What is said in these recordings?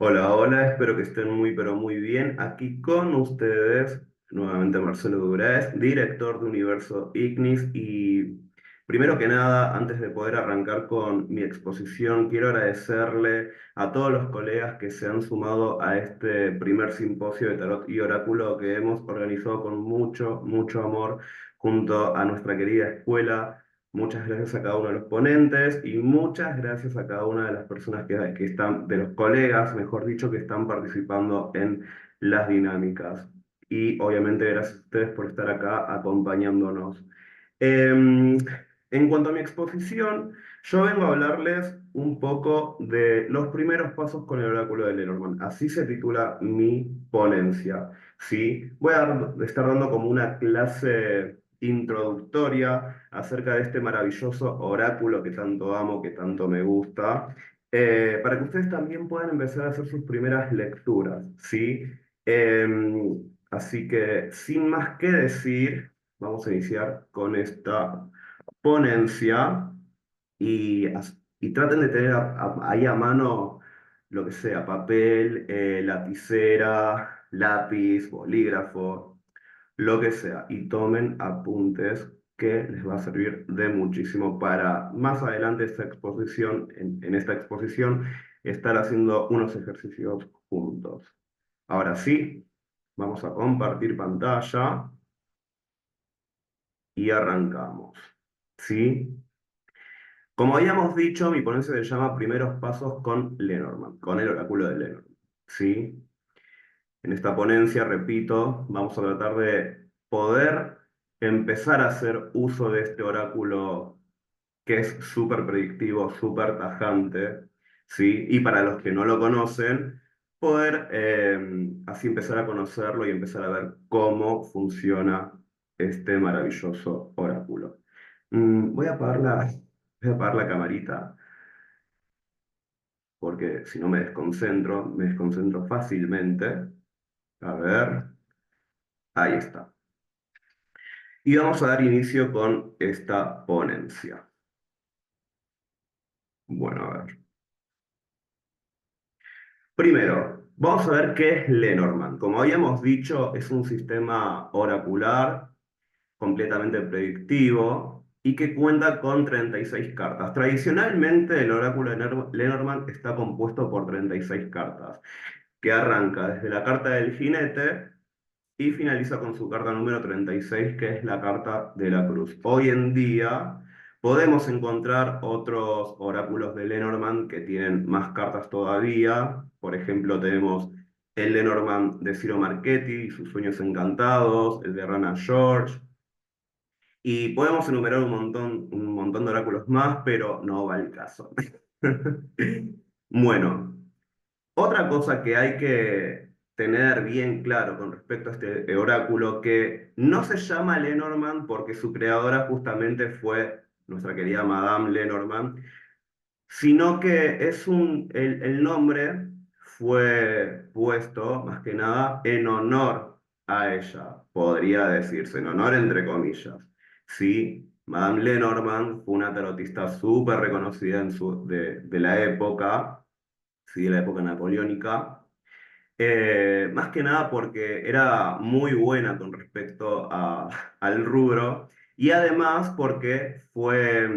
Hola, hola, espero que estén muy pero muy bien. Aquí con ustedes, nuevamente Marcelo Durez, director de Universo Ignis. Y primero que nada, antes de poder arrancar con mi exposición, quiero agradecerle a todos los colegas que se han sumado a este primer simposio de tarot y oráculo que hemos organizado con mucho, mucho amor junto a nuestra querida escuela. Muchas gracias a cada uno de los ponentes y muchas gracias a cada una de las personas que están, de los colegas, mejor dicho, que están participando en las dinámicas. Y obviamente gracias a ustedes por estar acá acompañándonos. Em, en cuanto a mi exposición, yo vengo a hablarles un poco de los primeros pasos con el oráculo de Lenormand. Así se titula mi ponencia. ¿Sí? Voy a estar dando como una clase introductoria acerca de este maravilloso oráculo que tanto amo, que tanto me gusta, para que ustedes también puedan empezar a hacer sus primeras lecturas, ¿sí? Así que, sin más que decir, vamos a iniciar con esta ponencia y traten de tener ahí a mano lo que sea, papel, lapicera, lápiz, bolígrafo, lo que sea, y tomen apuntes que les va a servir de muchísimo para más adelante esta exposición, en esta exposición, estar haciendo unos ejercicios juntos. Ahora sí, vamos a compartir pantalla y arrancamos. ¿Sí? Como habíamos dicho, mi ponencia se llama Primeros Pasos con Lenormand, con el oráculo de Lenormand. ¿Sí? En esta ponencia, repito, vamos a tratar de poder empezar a hacer uso de este oráculo que es súper predictivo, súper tajante, ¿sí? Y para los que no lo conocen, poder así empezar a conocerlo y empezar a ver cómo funciona este maravilloso oráculo. Voy a apagar la camarita porque si no me desconcentro fácilmente. A ver, ahí está. Y vamos a dar inicio con esta ponencia. Bueno, a ver. Primero, vamos a ver qué es Lenormand. Como habíamos dicho, es un sistema oracular completamente predictivo y que cuenta con 36 cartas. Tradicionalmente, el oráculo de Lenormand está compuesto por 36 cartas, que arranca desde la carta del jinete y finaliza con su carta número 36, que es la carta de la cruz. Hoy en día podemos encontrar otros oráculos de Lenormand que tienen más cartas todavía. Por ejemplo, tenemos el Lenormand de Ciro Marchetti y sus sueños encantados, el de Rana George. Y podemos enumerar un montón de oráculos más, pero no va el caso. Bueno, otra cosa que hay que tener bien claro con respecto a este oráculo, que no se llama Lenormand porque su creadora justamente fue nuestra querida Madame Lenormand, sino que el nombre fue puesto más que nada en honor a ella, podría decirse, en honor entre comillas. Sí, Madame Lenormand fue una tarotista súper reconocida de la época, sí, de la época napoleónica. Más que nada porque era muy buena con respecto al rubro y además porque fue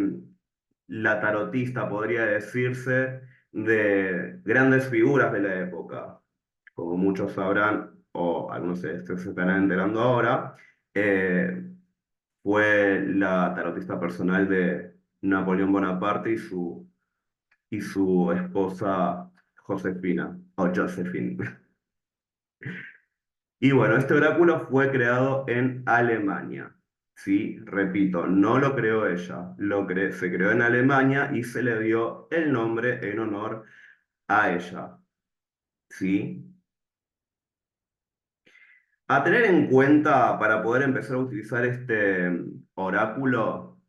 la tarotista, podría decirse, de grandes figuras de la época. Como muchos sabrán, o algunos se estarán enterando ahora, eh, fue la tarotista personal de Napoleón Bonaparte y su esposa Josefina, o Josephine. Y bueno, este oráculo fue creado en Alemania. Sí, repito, no lo creó ella, se creó en Alemania y se le dio el nombre en honor a ella. ¿Sí? A tener en cuenta para poder empezar a utilizar este oráculo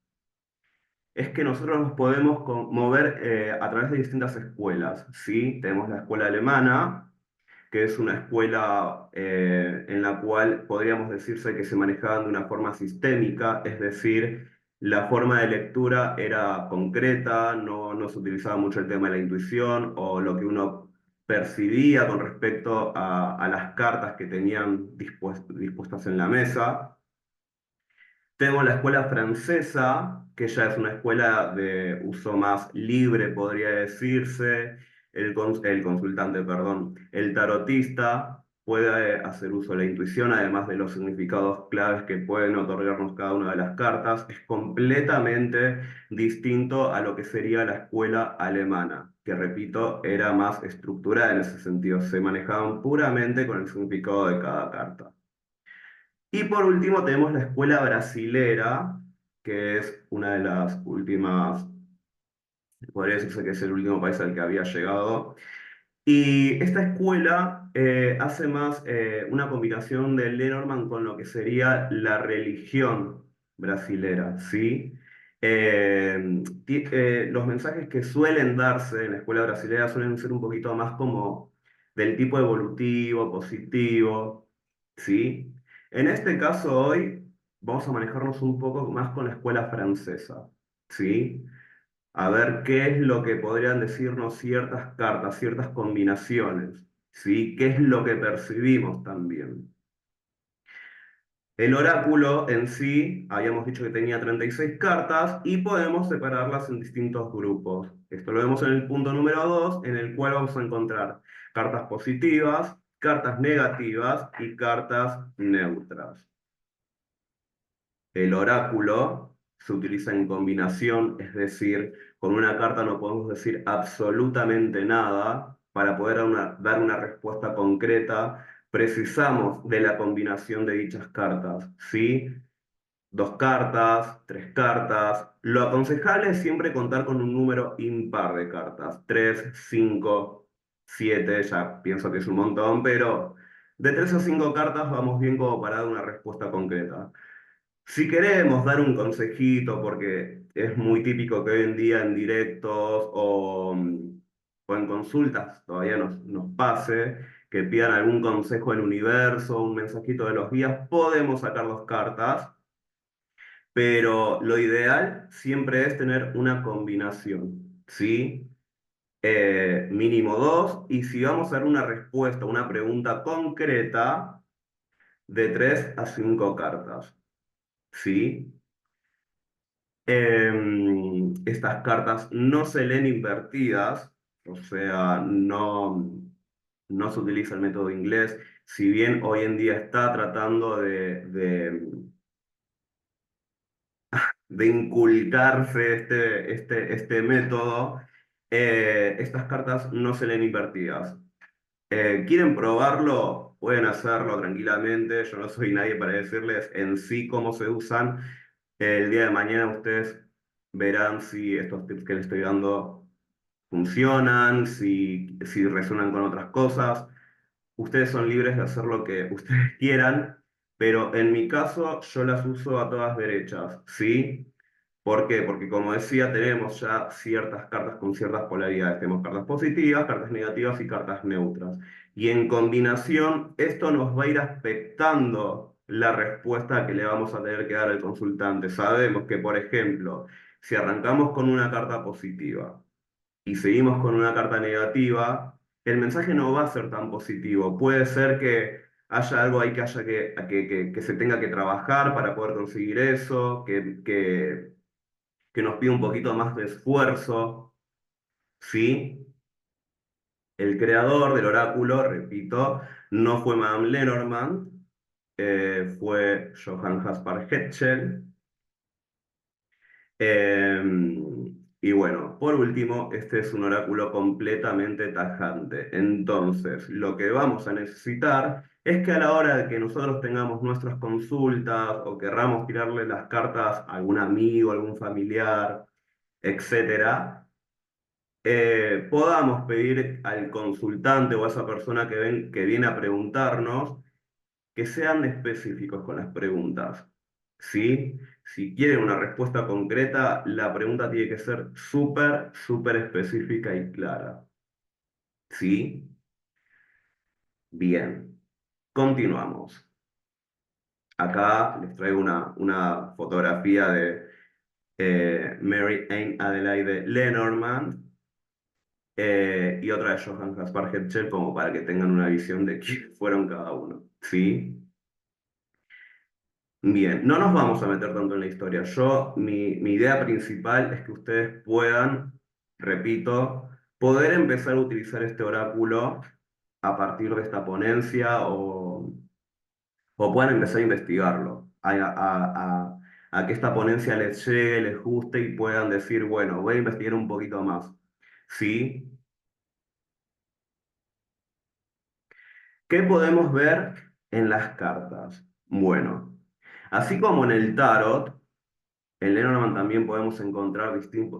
es que nosotros nos podemos mover a través de distintas escuelas. ¿Sí? Tenemos la escuela alemana, que es una escuela en la cual podríamos decirse que se manejaban de una forma sistémica, es decir, la forma de lectura era concreta, no se utilizaba mucho el tema de la intuición o lo que uno percibía con respecto a las cartas que tenían dispuestas en la mesa. Tenemos la escuela francesa, que ya es una escuela de uso más libre, podría decirse. El consultante, perdón, el tarotista puede hacer uso de la intuición, además de los significados claves que pueden otorgarnos cada una de las cartas. Es completamente distinto a lo que sería la escuela alemana, que repito, era más estructurada en ese sentido. Se manejaban puramente con el significado de cada carta. Y por último tenemos la escuela brasilera, que es una de las últimas, podría decirse que es el último país al que había llegado. Y esta escuela hace más una combinación de Lenormand con lo que sería la religión brasilera, ¿sí? Los mensajes que suelen darse en la escuela brasilera suelen ser un poquito más como del tipo evolutivo, positivo, ¿sí? En este caso hoy vamos a manejarnos un poco más con la escuela francesa, ¿sí? A ver qué es lo que podrían decirnos ciertas cartas, ciertas combinaciones, ¿sí? ¿Qué es lo que percibimos también? El oráculo en sí, habíamos dicho que tenía 36 cartas y podemos separarlas en distintos grupos. Esto lo vemos en el punto número 2, en el cual vamos a encontrar cartas positivas, cartas negativas y cartas neutras. El oráculo se utiliza en combinación, es decir, con una carta no podemos decir absolutamente nada. Para poder dar una respuesta concreta, precisamos de la combinación de dichas cartas, ¿sí? Dos cartas, tres cartas. Lo aconsejable es siempre contar con un número impar de cartas. Tres, cinco, siete, ya pienso que es un montón, pero de tres a cinco cartas vamos bien como para dar una respuesta concreta. Si queremos dar un consejito, porque es muy típico que hoy en día en directos o en consultas todavía nos pase, que pidan algún consejo del universo, un mensajito de los guías, podemos sacar dos cartas, pero lo ideal siempre es tener una combinación, ¿sí? Mínimo dos, y si vamos a dar una respuesta, una pregunta concreta, de tres a cinco cartas, ¿sí? Estas cartas no se leen invertidas, o sea, no se utiliza el método inglés, si bien hoy en día está tratando de inculcarse este método, estas cartas no se leen invertidas. ¿Quieren probarlo? Pueden hacerlo tranquilamente. Yo no soy nadie para decirles en sí cómo se usan. El día de mañana ustedes verán si estos tips que les estoy dando funcionan, si resuenan con otras cosas. Ustedes son libres de hacer lo que ustedes quieran, pero en mi caso yo las uso a todas derechas, ¿sí? ¿Por qué? Porque como decía, tenemos ya ciertas cartas con ciertas polaridades. Tenemos cartas positivas, cartas negativas y cartas neutras. Y en combinación, esto nos va a ir aspectando la respuesta que le vamos a tener que dar al consultante. Sabemos que, por ejemplo, si arrancamos con una carta positiva y seguimos con una carta negativa, el mensaje no va a ser tan positivo. Puede ser que haya algo ahí que haya que se tenga que trabajar para poder conseguir eso, que nos pide un poquito más de esfuerzo, ¿sí? El creador del oráculo, repito, no fue Madame Lenormand, fue Johann Caspar Hetschel. Eh, y bueno, por último, este es un oráculo completamente tajante. Entonces, lo que vamos a necesitar es que a la hora de que nosotros tengamos nuestras consultas o querramos tirarle las cartas a algún amigo, algún familiar, etcétera, podamos pedir al consultante o a esa persona que viene a preguntarnos que sean específicos con las preguntas, ¿sí? Si quieren una respuesta concreta, la pregunta tiene que ser súper, súper específica y clara, ¿sí? Bien, continuamos. Acá les traigo una fotografía de Mary Ann Adelaide Lenormand. y otra de Johann Caspar Hetzel, como para que tengan una visión de quiénes fueron cada uno. ¿Sí? Bien, no nos vamos a meter tanto en la historia. Mi idea principal es que ustedes puedan, repito, poder empezar a utilizar este oráculo a partir de esta ponencia o puedan empezar a investigarlo, a que esta ponencia les llegue, les guste y puedan decir, bueno, voy a investigar un poquito más. ¿Sí? ¿Qué podemos ver en las cartas? Bueno, así como en el tarot, en Lenormand también podemos encontrar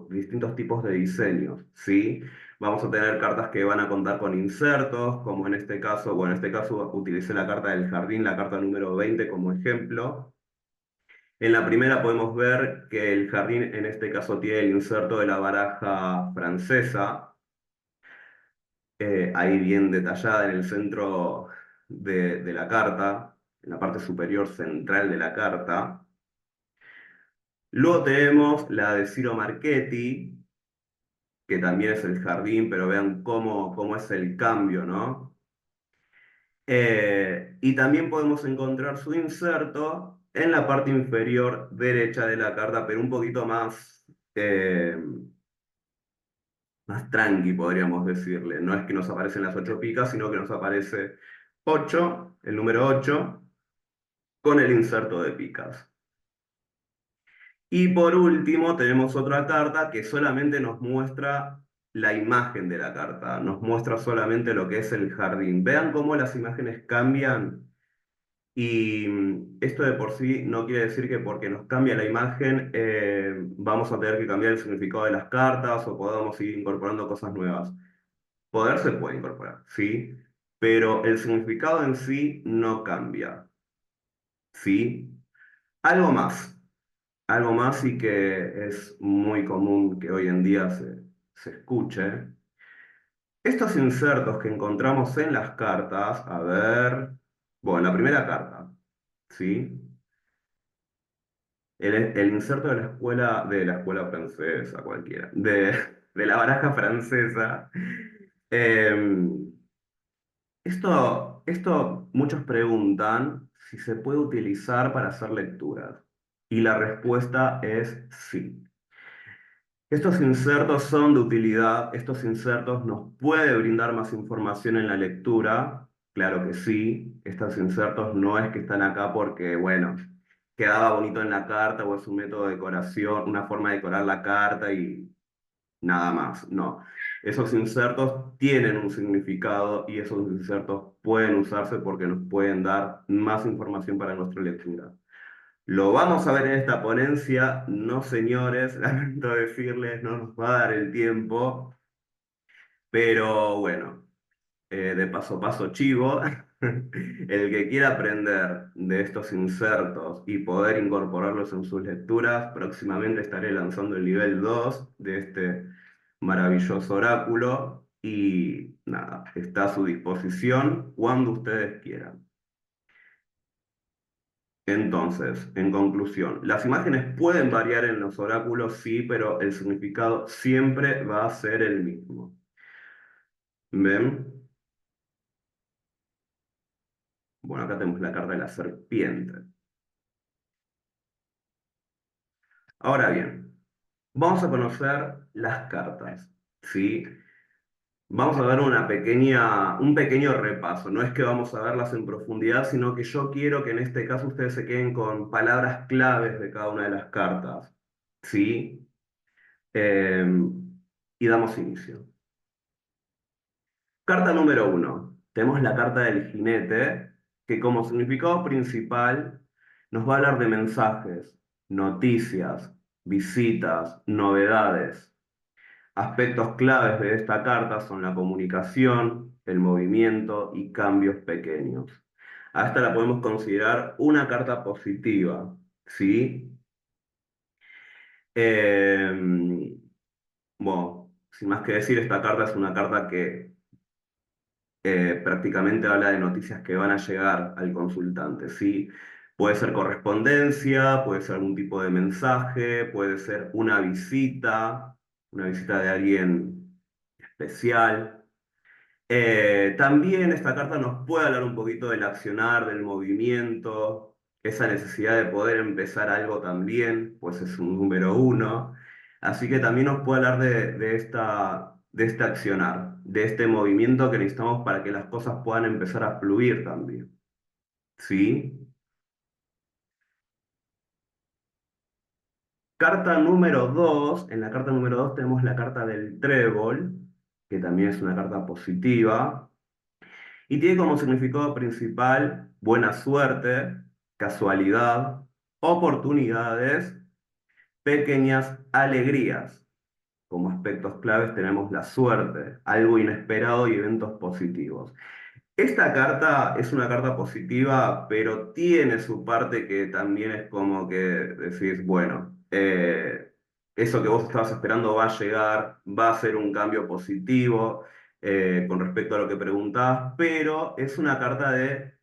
distintos tipos de diseños, ¿sí? Vamos a tener cartas que van a contar con insertos, como en este caso, bueno, en este caso utilicé la carta del jardín, la carta número 20 como ejemplo. En la primera podemos ver que el jardín en este caso tiene el inserto de la baraja francesa, ahí bien detallada en el centro de la carta, en la parte superior central de la carta. Luego tenemos la de Ciro Marchetti, que también es el jardín, pero vean cómo es el cambio, ¿no? Y también podemos encontrar su inserto en la parte inferior derecha de la carta, pero un poquito más tranqui, podríamos decirle. No es que nos aparecen las 8 picas, sino que nos aparece 8, el número 8, con el inserto de picas. Y por último, tenemos otra carta que solamente nos muestra la imagen de la carta, nos muestra solamente lo que es el jardín. Vean cómo las imágenes cambian y esto de por sí no quiere decir que porque nos cambia la imagen vamos a tener que cambiar el significado de las cartas o podamos ir incorporando cosas nuevas. Poder se puede incorporar, ¿sí? Pero el significado en sí no cambia, ¿sí? Algo más. Algo más y que es muy común que hoy en día se escuche. Estos insertos que encontramos en las cartas, a ver, bueno, la primera carta, ¿sí? El inserto de la escuela francesa, cualquiera, de la baraja francesa. Em, esto muchos preguntan si se puede utilizar para hacer lecturas. Y la respuesta es sí. Estos insertos son de utilidad, estos insertos nos puede brindar más información en la lectura, claro que sí, estos insertos no es que están acá porque, bueno, quedaba bonito en la carta o es un método de decoración, una forma de decorar la carta y nada más, no. Esos insertos tienen un significado y esos insertos pueden usarse porque nos pueden dar más información para nuestra lectura. Lo vamos a ver en esta ponencia, no señores, lamento decirles, no nos va a dar el tiempo, pero bueno, de paso a paso chivo, el que quiera aprender de estos insertos y poder incorporarlos en sus lecturas, próximamente estaré lanzando el nivel 2 de este maravilloso oráculo y nada, está a su disposición cuando ustedes quieran. Entonces, en conclusión, las imágenes pueden variar en los oráculos, sí, pero el significado siempre va a ser el mismo. ¿Ven? Bueno, acá tenemos la carta de la serpiente. Ahora bien, vamos a conocer las cartas, ¿sí? Vamos a dar un pequeño repaso. No es que vamos a verlas en profundidad, sino que yo quiero que en este caso ustedes se queden con palabras claves de cada una de las cartas, ¿sí? Eh, y damos inicio. Carta número 1. Tenemos la carta del jinete, que como significado principal nos va a hablar de mensajes, noticias, visitas, novedades. Aspectos claves de esta carta son la comunicación, el movimiento y cambios pequeños. A esta la podemos considerar una carta positiva, ¿sí? Eh, bueno, sin más que decir, esta carta es una carta que prácticamente habla de noticias que van a llegar al consultante, ¿sí? Puede ser correspondencia, puede ser algún tipo de mensaje, puede ser una visita de alguien especial. También esta carta nos puede hablar un poquito del accionar, del movimiento, esa necesidad de poder empezar algo también, pues es un número uno. Así que también nos puede hablar de este accionar, de este movimiento que necesitamos para que las cosas puedan empezar a fluir también. ¿Sí? Carta número 2, en la carta número 2 tenemos la carta del trébol, que también es una carta positiva. Y tiene como significado principal buena suerte, casualidad, oportunidades, pequeñas alegrías. Como aspectos claves tenemos la suerte, algo inesperado y eventos positivos. Esta carta es una carta positiva, pero tiene su parte que también es como que decís, bueno, eso que vos estabas esperando va a llegar, va a ser un cambio positivo con respecto a lo que preguntabas, pero es una carta de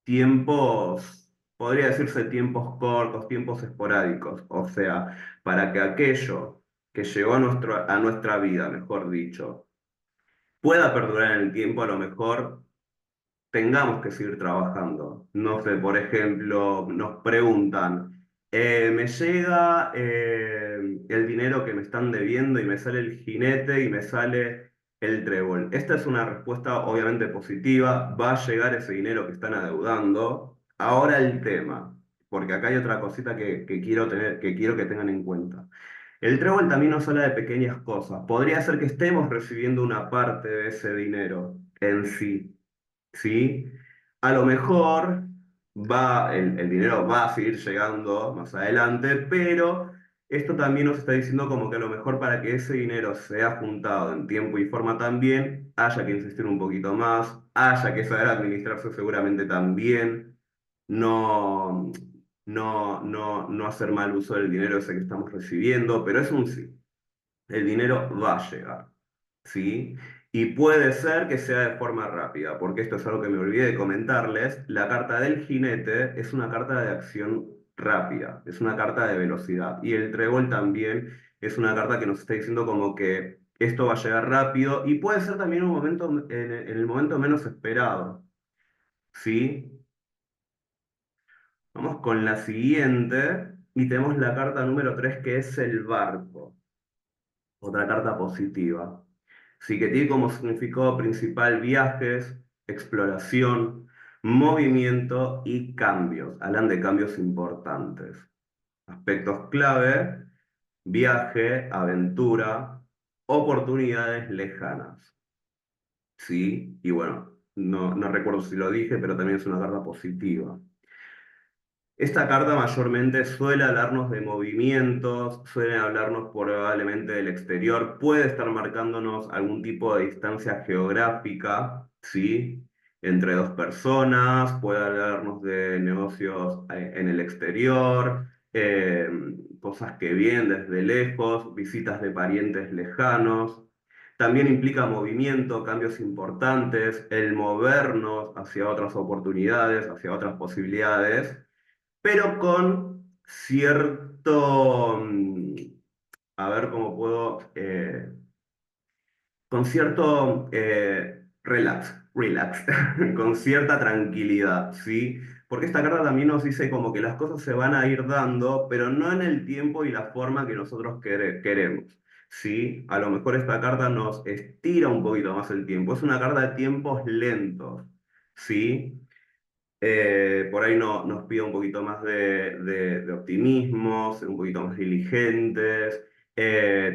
tiempos, podría decirse tiempos cortos, tiempos esporádicos, o sea, para que aquello que llegó a nuestra vida, mejor dicho, pueda perdurar en el tiempo, a lo mejor tengamos que seguir trabajando. No sé, por ejemplo, nos preguntan, me llega el dinero que me están debiendo y me sale el jinete y me sale el trébol. Esta es una respuesta obviamente positiva, va a llegar ese dinero que están adeudando. Ahora el tema, porque acá hay otra cosita que quiero tener, que quiero que tengan en cuenta. El trébol también nos habla de pequeñas cosas. Podría ser que estemos recibiendo una parte de ese dinero en sí. ¿Sí? A lo mejor el dinero va a seguir llegando más adelante, pero esto también nos está diciendo como que a lo mejor para que ese dinero sea juntado en tiempo y forma también, haya que insistir un poquito más, haya que saber administrarse seguramente también, no, no hacer mal uso del dinero ese que estamos recibiendo, pero es un sí. El dinero va a llegar, ¿sí? Y puede ser que sea de forma rápida, porque esto es algo que me olvidé de comentarles. La carta del jinete es una carta de acción rápida, es una carta de velocidad. Y el trébol también es una carta que nos está diciendo como que esto va a llegar rápido y puede ser también un momento, en el momento menos esperado, ¿sí? Vamos con la siguiente y tenemos la carta número 3 que es el barco. Otra carta positiva. Sí, que tiene como significado principal viajes, exploración, movimiento y cambios. Hablan de cambios importantes. Aspectos clave, viaje, aventura, oportunidades lejanas. Sí, y bueno, no recuerdo si lo dije, pero también es una carta positiva. Esta carta mayormente suele hablarnos de movimientos, suele hablarnos probablemente del exterior, puede estar marcándonos algún tipo de distancia geográfica, ¿sí? Entre dos personas, puede hablarnos de negocios en el exterior, cosas que vienen desde lejos, visitas de parientes lejanos. También implica movimiento, cambios importantes, el movernos hacia otras oportunidades, hacia otras posibilidades pero con cierto, a ver cómo puedo, con cierto relax, con cierta tranquilidad, ¿sí? Porque esta carta también nos dice como que las cosas se van a ir dando, pero no en el tiempo y la forma que nosotros queremos, ¿sí? A lo mejor esta carta nos estira un poquito más el tiempo, es una carta de tiempos lentos, ¿sí? Por ahí nos pide un poquito más de optimismo, ser un poquito más diligentes,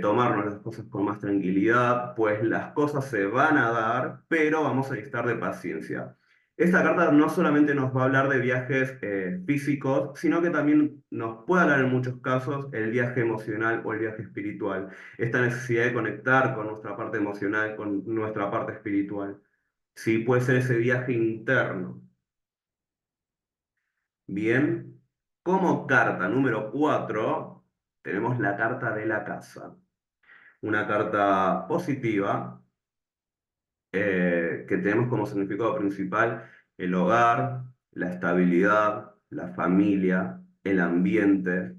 tomarnos las cosas con más tranquilidad, pues las cosas se van a dar, pero vamos a necesitar de paciencia. Esta carta no solamente nos va a hablar de viajes físicos, sino que también nos puede hablar en muchos casos el viaje emocional o el viaje espiritual. Esta necesidad de conectar con nuestra parte emocional, con nuestra parte espiritual. Sí, puede ser ese viaje interno. Bien, como carta número 4 tenemos la carta de la casa. Una carta positiva que tenemos como significado principal el hogar, la estabilidad, la familia, el ambiente.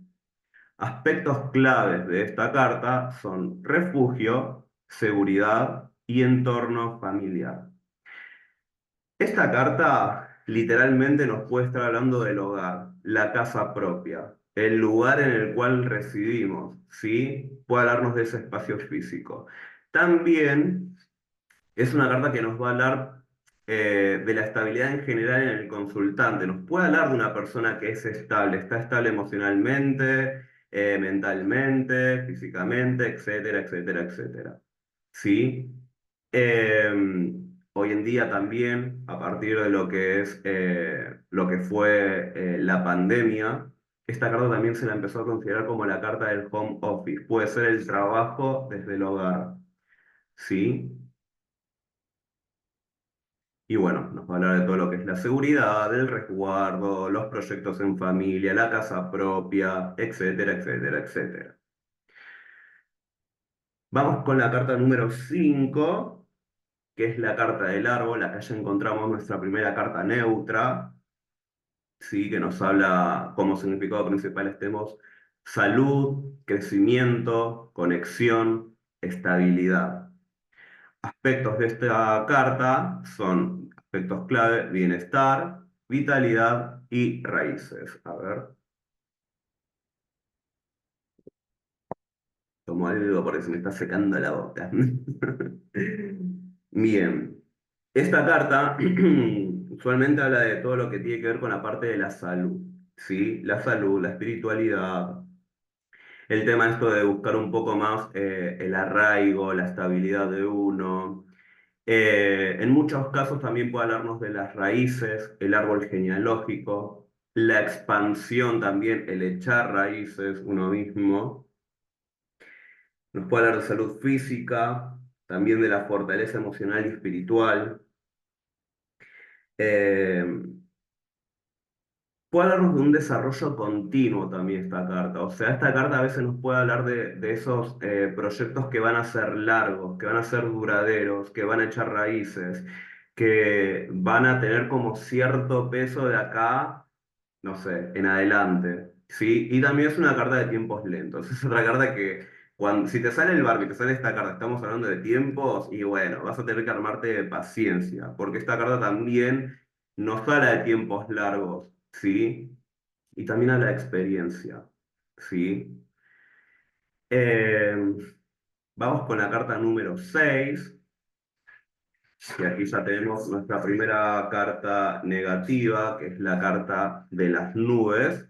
Aspectos claves de esta carta son refugio, seguridad y entorno familiar. Esta carta literalmente nos puede estar hablando del hogar, la casa propia, el lugar en el cual residimos, ¿sí? Puede hablarnos de ese espacio físico. También es una carta que nos va a hablar de la estabilidad en general en el consultante. Nos puede hablar de una persona que es estable, está estable emocionalmente, mentalmente, físicamente, etcétera, etcétera, etcétera. ¿Sí? Hoy en día también, a partir de lo que es lo que fue la pandemia, esta carta también se la empezó a considerar como la carta del home office. Puede ser el trabajo desde el hogar. ¿Sí? Y bueno, nos va a hablar de todo lo que es la seguridad, el resguardo, los proyectos en familia, la casa propia, etcétera, etcétera, etcétera. Vamos con la carta número 5, que es la carta del árbol. Acá ya encontramos nuestra primera carta neutra, ¿sí? Que nos habla como significado principal tenemos salud, crecimiento, conexión, estabilidad. Aspectos de esta carta son aspectos clave, bienestar, vitalidad y raíces. A ver, tomo algo porque se me está secando la boca. Bien, esta carta usualmente habla de todo lo que tiene que ver con la parte de la salud, ¿sí? La salud, la espiritualidad, el tema esto de buscar un poco más el arraigo, la estabilidad de uno. En muchos casos también puede hablarnos de las raíces, el árbol genealógico, la expansión también, el echar raíces uno mismo. Nos puede hablar de salud física, también de la fortaleza emocional y espiritual. Eh, Puede hablarnos de un desarrollo continuo también esta carta. O sea, esta carta a veces nos puede hablar de esos proyectos que van a ser largos, que van a ser duraderos, que van a echar raíces, que van a tener como cierto peso de acá, no sé, en adelante. ¿Sí? Y también es una carta de tiempos lentos. Es otra carta que, cuando, si te sale el barco y te sale esta carta, estamos hablando de tiempos, y bueno, vas a tener que armarte de paciencia, porque esta carta también nos habla de tiempos largos. ¿Sí? Y también a la experiencia, ¿sí? Eh, Vamos con la carta número 6 y aquí ya tenemos nuestra primera carta negativa, que es la carta de las nubes,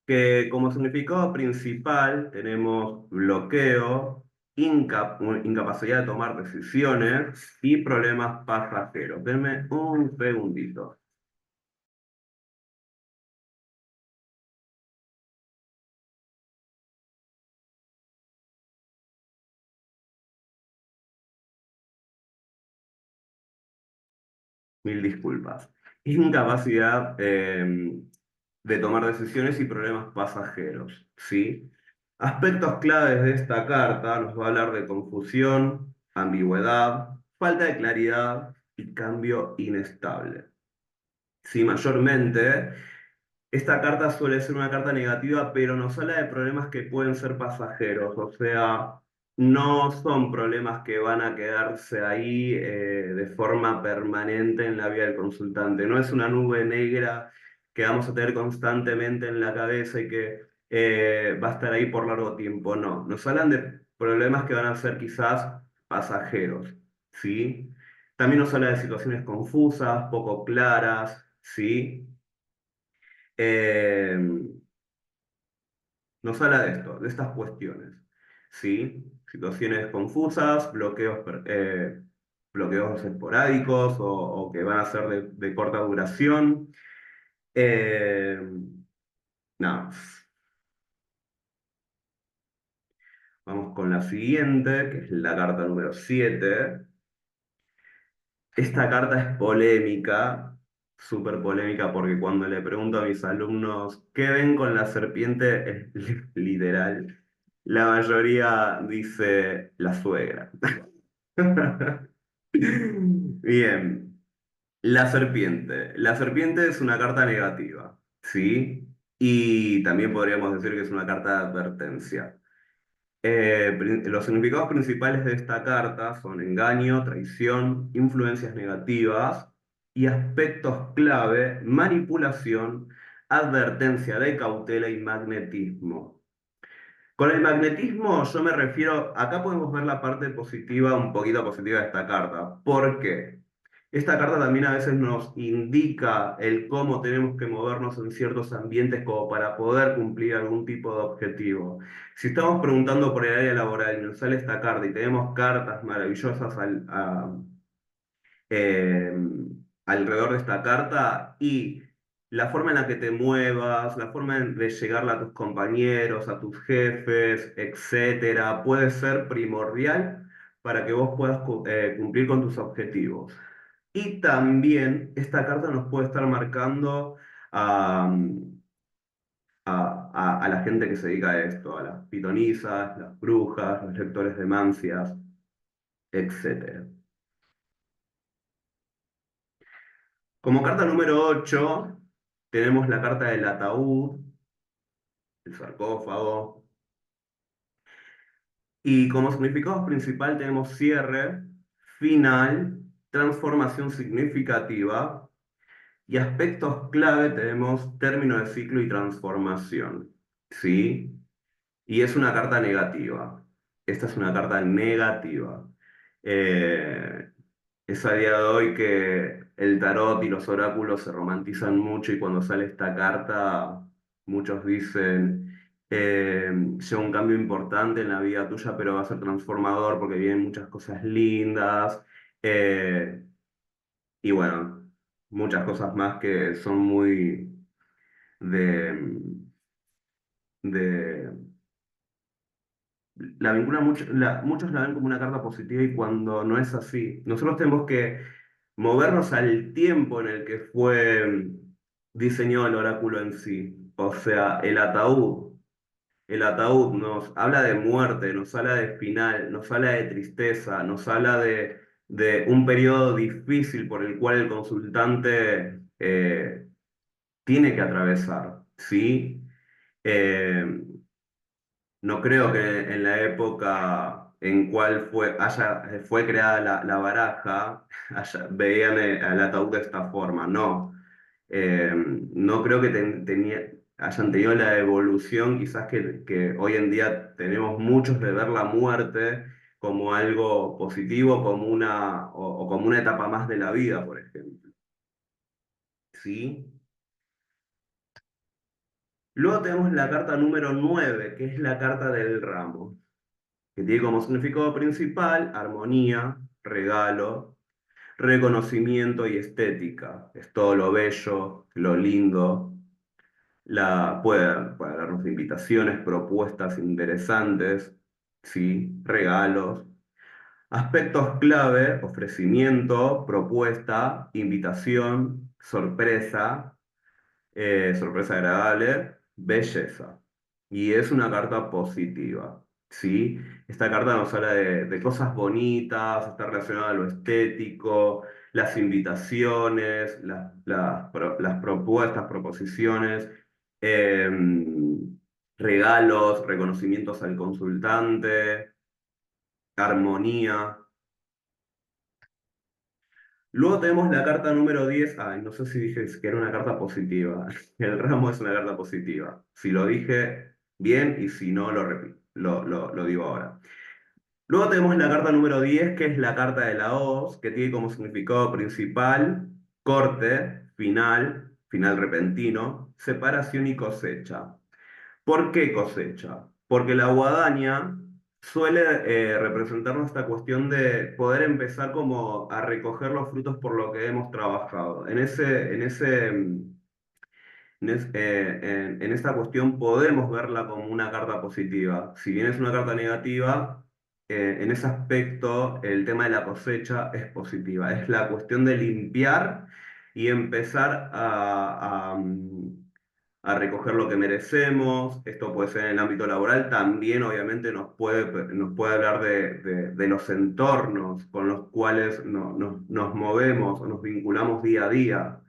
que como significado principal tenemos bloqueo, incapacidad de tomar decisiones y problemas pasajeros. Denme un segundito. Mil disculpas. Incapacidad de tomar decisiones y problemas pasajeros, ¿sí? Aspectos claves de esta carta nos va a hablar de confusión, ambigüedad, falta de claridad y cambio inestable. Sí, mayormente esta carta suele ser una carta negativa, pero nos habla de problemas que pueden ser pasajeros, o sea, no son problemas que van a quedarse ahí de forma permanente en la vida del consultante. No es una nube negra que vamos a tener constantemente en la cabeza y que va a estar ahí por largo tiempo. No, nos hablan de problemas que van a ser quizás pasajeros, ¿sí? También nos habla de situaciones confusas, poco claras, ¿sí? Eh, Nos habla de esto, de estas cuestiones, ¿sí? Situaciones confusas, bloqueos esporádicos o que van a ser de corta duración. Eh, Nada, vamos con la siguiente, que es la carta número 7. Esta carta es polémica, súper polémica, porque cuando le pregunto a mis alumnos qué ven con la serpiente, es literal, la mayoría dice la suegra. Bien, la serpiente. La serpiente es una carta negativa, ¿sí? Y también podríamos decir que es una carta de advertencia. Los significados principales de esta carta son engaño, traición, influencias negativas y aspectos clave, manipulación, advertencia de cautela y magnetismo. Con el magnetismo yo me refiero, acá podemos ver la parte positiva, un poquito positiva de esta carta. ¿Por qué? Esta carta también a veces nos indica el cómo tenemos que movernos en ciertos ambientes como para poder cumplir algún tipo de objetivo. Si estamos preguntando por el área laboral y nos sale esta carta y tenemos cartas maravillosas eh, alrededor de esta carta y la forma en la que te muevas, la forma de llegarle a tus compañeros, a tus jefes, etcétera, puede ser primordial para que vos puedas cumplir con tus objetivos. Y también esta carta nos puede estar marcando a, a la gente que se dedica a esto, a las pitonisas, las brujas, los lectores de mancias, etcétera. Como carta número 8 tenemos la carta del ataúd, el sarcófago, y como significado principal tenemos cierre, final, transformación significativa, y aspectos clave tenemos término de ciclo y transformación, ¿sí? Y es una carta negativa. Esta es una carta negativa. Eh, es a día de hoy que el tarot y los oráculos se romantizan mucho y cuando sale esta carta, muchos dicen, llega un cambio importante en la vida tuya, pero va a ser transformador porque vienen muchas cosas lindas. eh, y bueno, muchas cosas más que son muy de, de la vinculan mucho, muchos la ven como una carta positiva y cuando no es así. Nosotros tenemos que movernos al tiempo en el que fue diseñado el oráculo en sí. O sea, el ataúd. El ataúd nos habla de muerte, nos habla de final, nos habla de tristeza, nos habla de un periodo difícil por el cual el consultante tiene que atravesar, ¿sí? Eh, no creo que en la época en cual fue creada la baraja veían al ataúd de esta forma, no. No creo que hayan tenido la evolución quizás que hoy en día tenemos muchos de ver la muerte como algo positivo, como o como una etapa más de la vida, por ejemplo. ¿Sí? Luego tenemos la carta número 9 que es la carta del ramo, que tiene como significado principal armonía, regalo, reconocimiento y estética. Es todo lo bello, lo lindo. Puede darnos invitaciones, propuestas interesantes, ¿sí? Regalos. Aspectos clave, ofrecimiento, propuesta, invitación, sorpresa, sorpresa agradable, belleza. Y es una carta positiva, ¿sí? Esta carta nos habla de cosas bonitas, está relacionada a lo estético, las invitaciones, las propuestas, proposiciones, regalos, reconocimientos al consultante, armonía. Luego tenemos la carta número 10. Ay, no sé si dije que era una carta positiva. El ramo es una carta positiva. Si lo dije bien y si no, lo repito, lo digo ahora. Luego tenemos la carta número 10 que es la carta de la hoz, que tiene como significado principal corte, final, final repentino, separación y cosecha. ¿Por qué cosecha? Porque la guadaña suele representarnos esta cuestión de poder empezar como a recoger los frutos por lo que hemos trabajado. En esta cuestión podemos verla como una carta positiva. Si bien es una carta negativa, en ese aspecto el tema de la cosecha es positiva. Es la cuestión de limpiar y empezar a recoger lo que merecemos. Esto puede ser en el ámbito laboral. También obviamente nos puede hablar de los entornos con los cuales nos movemos o nos vinculamos día a día.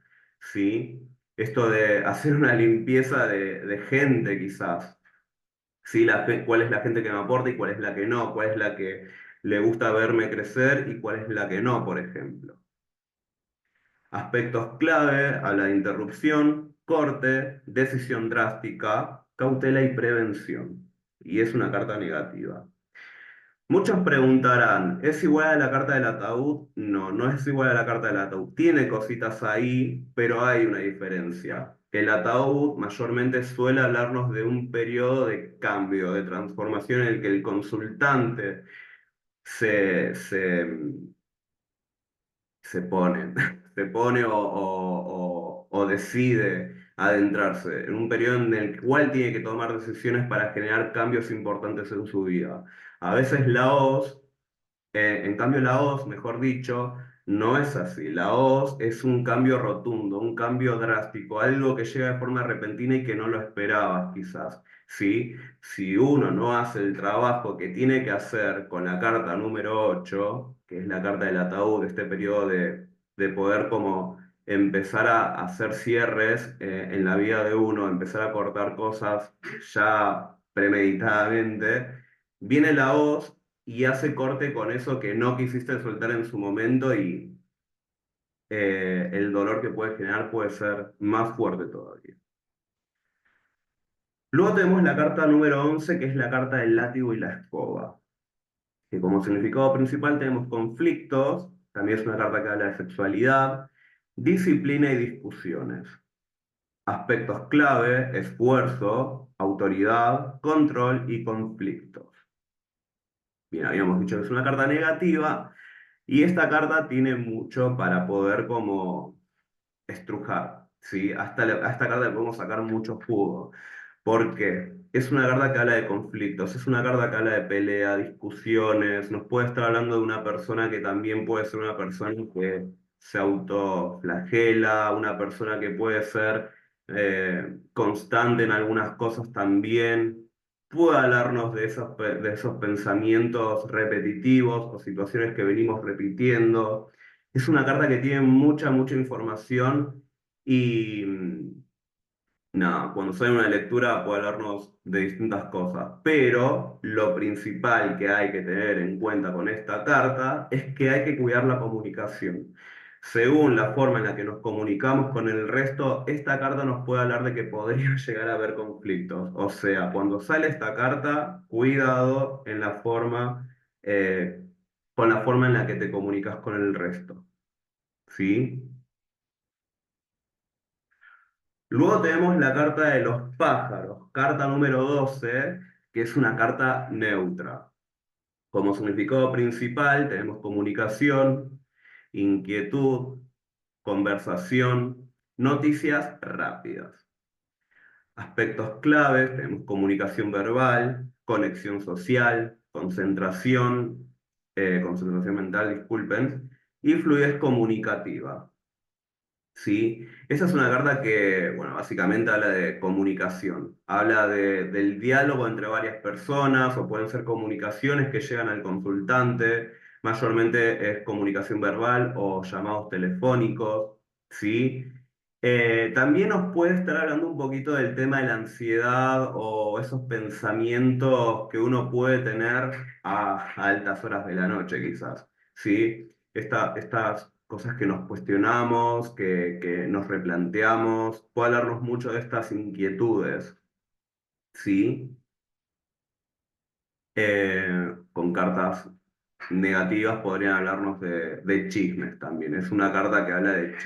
¿Sí? Esto de hacer una limpieza de gente quizás, ¿Sí? Cuál es la gente que me aporta y cuál es la que no, cuál es la que le gusta verme crecer y cuál es la que no, por ejemplo. Aspectos clave, habla de interrupción, corte, decisión drástica, cautela y prevención. Y es una carta negativa. Muchos preguntarán, ¿es igual a la carta del ataúd? No, no es igual a la carta del ataúd. Tiene cositas ahí, pero hay una diferencia. El ataúd mayormente suele hablarnos de un periodo de cambio, de transformación en el que el consultante se se pone, se pone o decide adentrarse en un periodo en el cual tiene que tomar decisiones para generar cambios importantes en su vida. A veces la hoz en cambio, la hoz, mejor dicho, no es así. La hoz es un cambio rotundo, un cambio drástico, algo que llega de forma repentina y que no lo esperabas, quizás. ¿Sí? Si uno no hace el trabajo que tiene que hacer con la carta número 8, que es la carta del ataúd, este periodo de poder como empezar a hacer cierres en la vida de uno, empezar a cortar cosas ya premeditadamente, viene la hoz y hace corte con eso que no quisiste soltar en su momento y el dolor que puede generar puede ser más fuerte todavía. Luego tenemos la carta número 11 que es la carta del látigo y la escoba, que como significado principal tenemos conflictos, también es una carta que habla de sexualidad, disciplina y discusiones. Aspectos clave, esfuerzo, autoridad, control y conflictos. Bien, habíamos dicho que es una carta negativa. Y esta carta tiene mucho para poder como estrujar, ¿sí? A esta carta le podemos sacar mucho jugo, porque es una carta que habla de conflictos, es una carta que habla de pelea, discusiones, nos puede estar hablando de una persona que también puede ser una persona que se autoflagela, una persona que puede ser constante en algunas cosas también, puede hablarnos de esos pensamientos repetitivos o situaciones que venimos repitiendo. Es una carta que tiene mucha, mucha información y nada, cuando sale una lectura puede hablarnos de distintas cosas, pero lo principal que hay que tener en cuenta con esta carta es que hay que cuidar la comunicación. Según la forma en la que nos comunicamos con el resto, esta carta nos puede hablar de que podría llegar a haber conflictos. O sea, cuando sale esta carta, cuidado en la forma, con la forma en la que te comunicas con el resto. ¿Sí? Luego tenemos la carta de los pájaros, carta número 12, que es una carta neutra. Como significado principal tenemos comunicación, inquietud, conversación, noticias rápidas. Aspectos claves tenemos comunicación verbal, conexión social, concentración mental, disculpen, y fluidez comunicativa. ¿Sí? Esa es una carta que, bueno, básicamente habla de comunicación, habla del diálogo entre varias personas o pueden ser comunicaciones que llegan al consultante, mayormente es comunicación verbal o llamados telefónicos, ¿sí? También nos puede estar hablando un poquito del tema de la ansiedad o esos pensamientos que uno puede tener a altas horas de la noche, quizás, ¿sí? Estas cosas que nos cuestionamos, que nos replanteamos, puede hablarnos mucho de estas inquietudes, ¿sí? Con cartas negativas podrían hablarnos de chismes también. Es una carta que habla de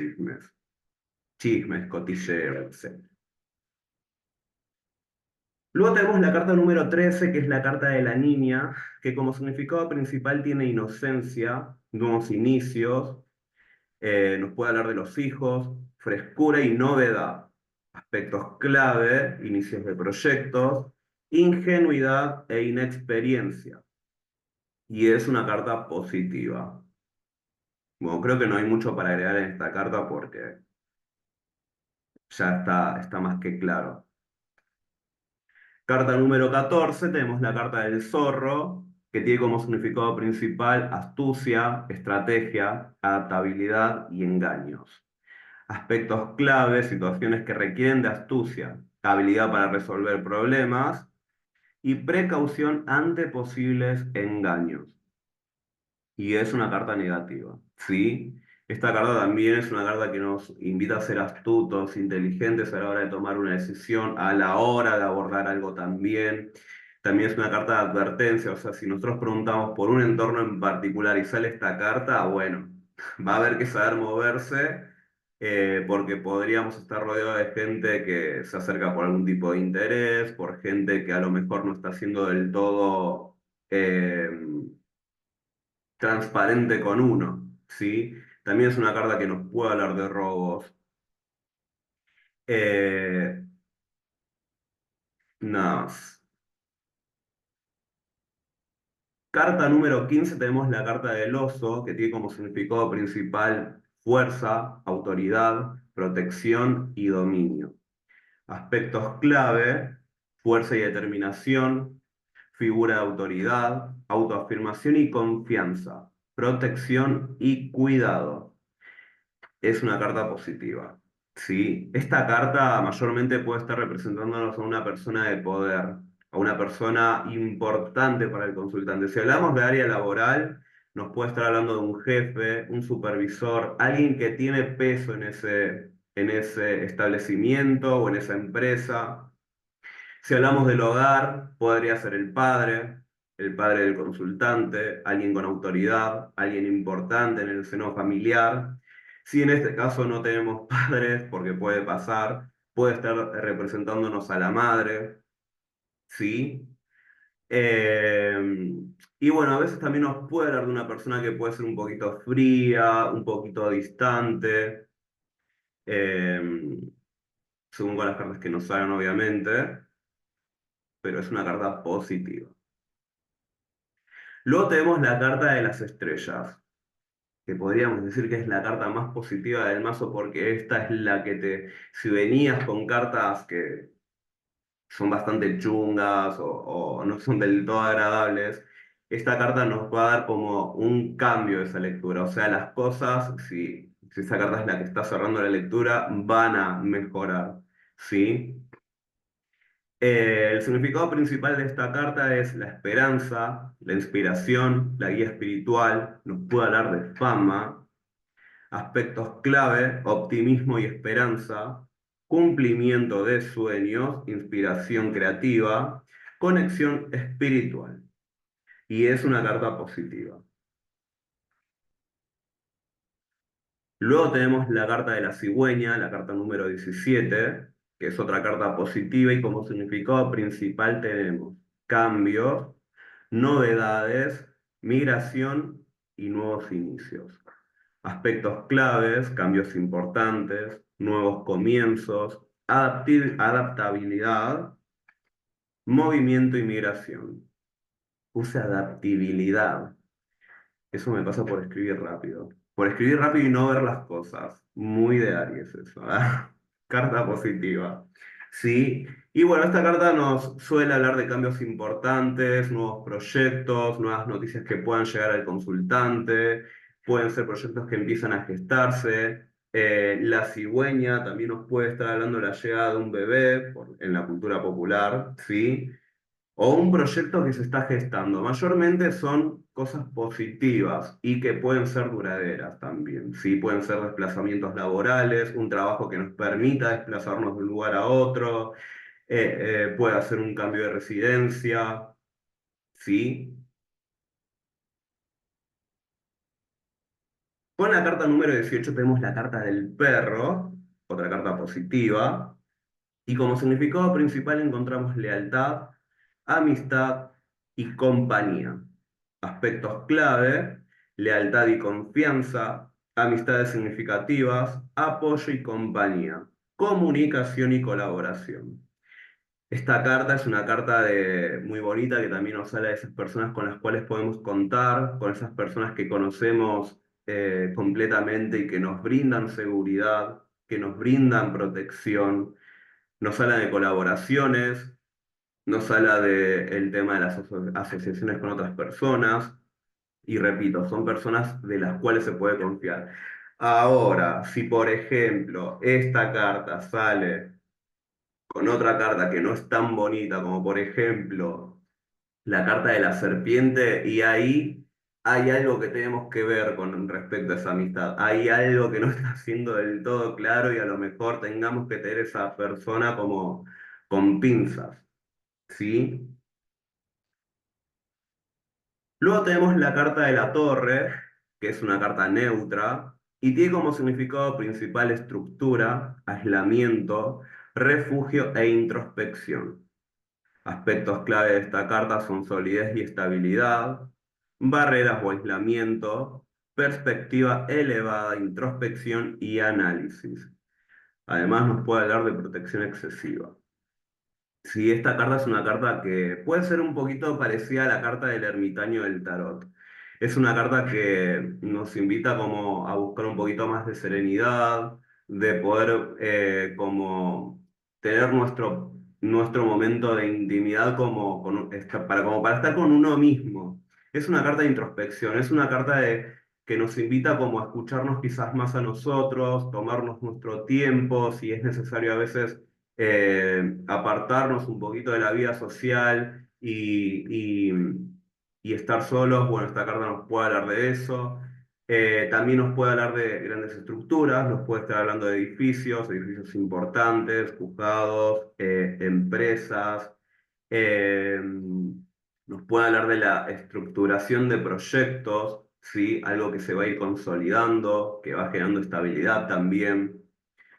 chismes, cotilleo, etc. Luego tenemos la carta número 13 que es la carta de la niña, que como significado principal tiene inocencia, nuevos inicios, nos puede hablar de los hijos, frescura y novedad, aspectos clave, inicios de proyectos, ingenuidad e inexperiencia. Y es una carta positiva. Bueno, creo que no hay mucho para agregar en esta carta porque ya está más que claro. Carta número 14 tenemos la carta del zorro, que tiene como significado principal astucia, estrategia, adaptabilidad y engaños. Aspectos clave, situaciones que requieren de astucia, habilidad para resolver problemas y precaución ante posibles engaños. Y es una carta negativa, ¿sí? Esta carta también es una carta que nos invita a ser astutos, inteligentes a la hora de tomar una decisión, a la hora de abordar algo también. También es una carta de advertencia, o sea, si nosotros preguntamos por un entorno en particular y sale esta carta, bueno, va a haber que saber moverse, porque podríamos estar rodeados de gente que se acerca por algún tipo de interés, por gente que a lo mejor no está siendo del todo... eh, transparente con uno, ¿sí? También es una carta que nos puede hablar de robos. Eh, Nada más. Carta número 15 tenemos la carta del oso, que tiene como significado principal fuerza, autoridad, protección y dominio. Aspectos clave: fuerza y determinación, figura de autoridad, autoafirmación y confianza, protección y cuidado. Es una carta positiva. ¿Sí? Esta carta mayormente puede estar representándonos a una persona de poder, a una persona importante para el consultante. Si hablamos de área laboral, nos puede estar hablando de un jefe, un supervisor, alguien que tiene peso en ese establecimiento o en esa empresa. Si hablamos del hogar, podría ser el padre del consultante, alguien con autoridad, alguien importante en el seno familiar. Si en este caso no tenemos padres, porque puede pasar, puede estar representándonos a la madre, ¿sí? Eh, y bueno, a veces también nos puede hablar de una persona que puede ser un poquito fría, un poquito distante, eh, según con las cartas que nos salgan, obviamente, pero es una carta positiva. Luego tenemos la carta de las estrellas, que podríamos decir que es la carta más positiva del mazo porque esta es la que si venías con cartas que son bastante chungas o no son del todo agradables, esta carta nos va a dar como un cambio de esa lectura. O sea, las cosas, si esa carta es la que está cerrando la lectura, van a mejorar, ¿sí? El significado principal de esta carta es la esperanza, la inspiración, la guía espiritual, nos puede hablar de fama, aspectos clave, optimismo y esperanza, cumplimiento de sueños, inspiración creativa, conexión espiritual. Y es una carta positiva. Luego tenemos la carta de la cigüeña, la carta número 17, que es otra carta positiva y como significado principal tenemos cambios, novedades, migración y nuevos inicios. Aspectos claves, cambios importantes, nuevos comienzos, adaptabilidad, movimiento y migración. Puse adaptabilidad. Eso me pasa por escribir rápido. Por escribir rápido y no ver las cosas. Muy de Aries eso, ¿ah? Carta positiva. Sí. Y bueno, esta carta nos suele hablar de cambios importantes, nuevos proyectos, nuevas noticias que puedan llegar al consultante. Pueden ser proyectos que empiezan a gestarse. La cigüeña también nos puede estar hablando de la llegada de un bebé en la cultura popular, ¿sí? O un proyecto que se está gestando. Mayormente son cosas positivas y que pueden ser duraderas también. ¿Sí? Pueden ser desplazamientos laborales, un trabajo que nos permita desplazarnos de un lugar a otro, puede hacer un cambio de residencia. ¿Sí? Con la carta número 18 tenemos la carta del perro, otra carta positiva. Y como significado principal encontramos lealtad, amistad y compañía. Aspectos clave: lealtad y confianza, amistades significativas, apoyo y compañía, comunicación y colaboración. Esta carta es una carta muy bonita que también nos habla de esas personas con las cuales podemos contar, con esas personas que conocemos completamente y que nos brindan seguridad, que nos brindan protección. Nos habla de colaboraciones, nos habla del tema de las asociaciones con otras personas, y repito, son personas de las cuales se puede confiar. Ahora, si por ejemplo esta carta sale con otra carta que no es tan bonita, como por ejemplo la carta de la serpiente, y ahí hay algo que tenemos que ver con respecto a esa amistad. Hay algo que no está siendo del todo claro y a lo mejor tengamos que tener esa persona como con pinzas, ¿sí? Luego tenemos la carta de la torre, que es una carta neutra, y tiene como significado principal estructura, aislamiento, refugio e introspección. Aspectos clave de esta carta son solidez y estabilidad, barreras o aislamiento, perspectiva elevada, introspección y análisis. Además nos puede hablar de protección excesiva. Sí, esta carta es una carta que puede ser un poquito parecida a la carta del ermitaño del tarot. Es una carta que nos invita como a buscar un poquito más de serenidad, de poder como tener nuestro momento de intimidad como para estar con uno mismo. Es una carta de introspección, es una carta que nos invita como a escucharnos quizás más a nosotros, tomarnos nuestro tiempo, si es necesario a veces apartarnos un poquito de la vida social y estar solos. Bueno, esta carta nos puede hablar de eso. También nos puede hablar de grandes estructuras, nos puede estar hablando de edificios, edificios importantes, juzgados, empresas. eh, Nos puede hablar de la estructuración de proyectos, ¿sí? Algo que se va a ir consolidando, que va generando estabilidad también.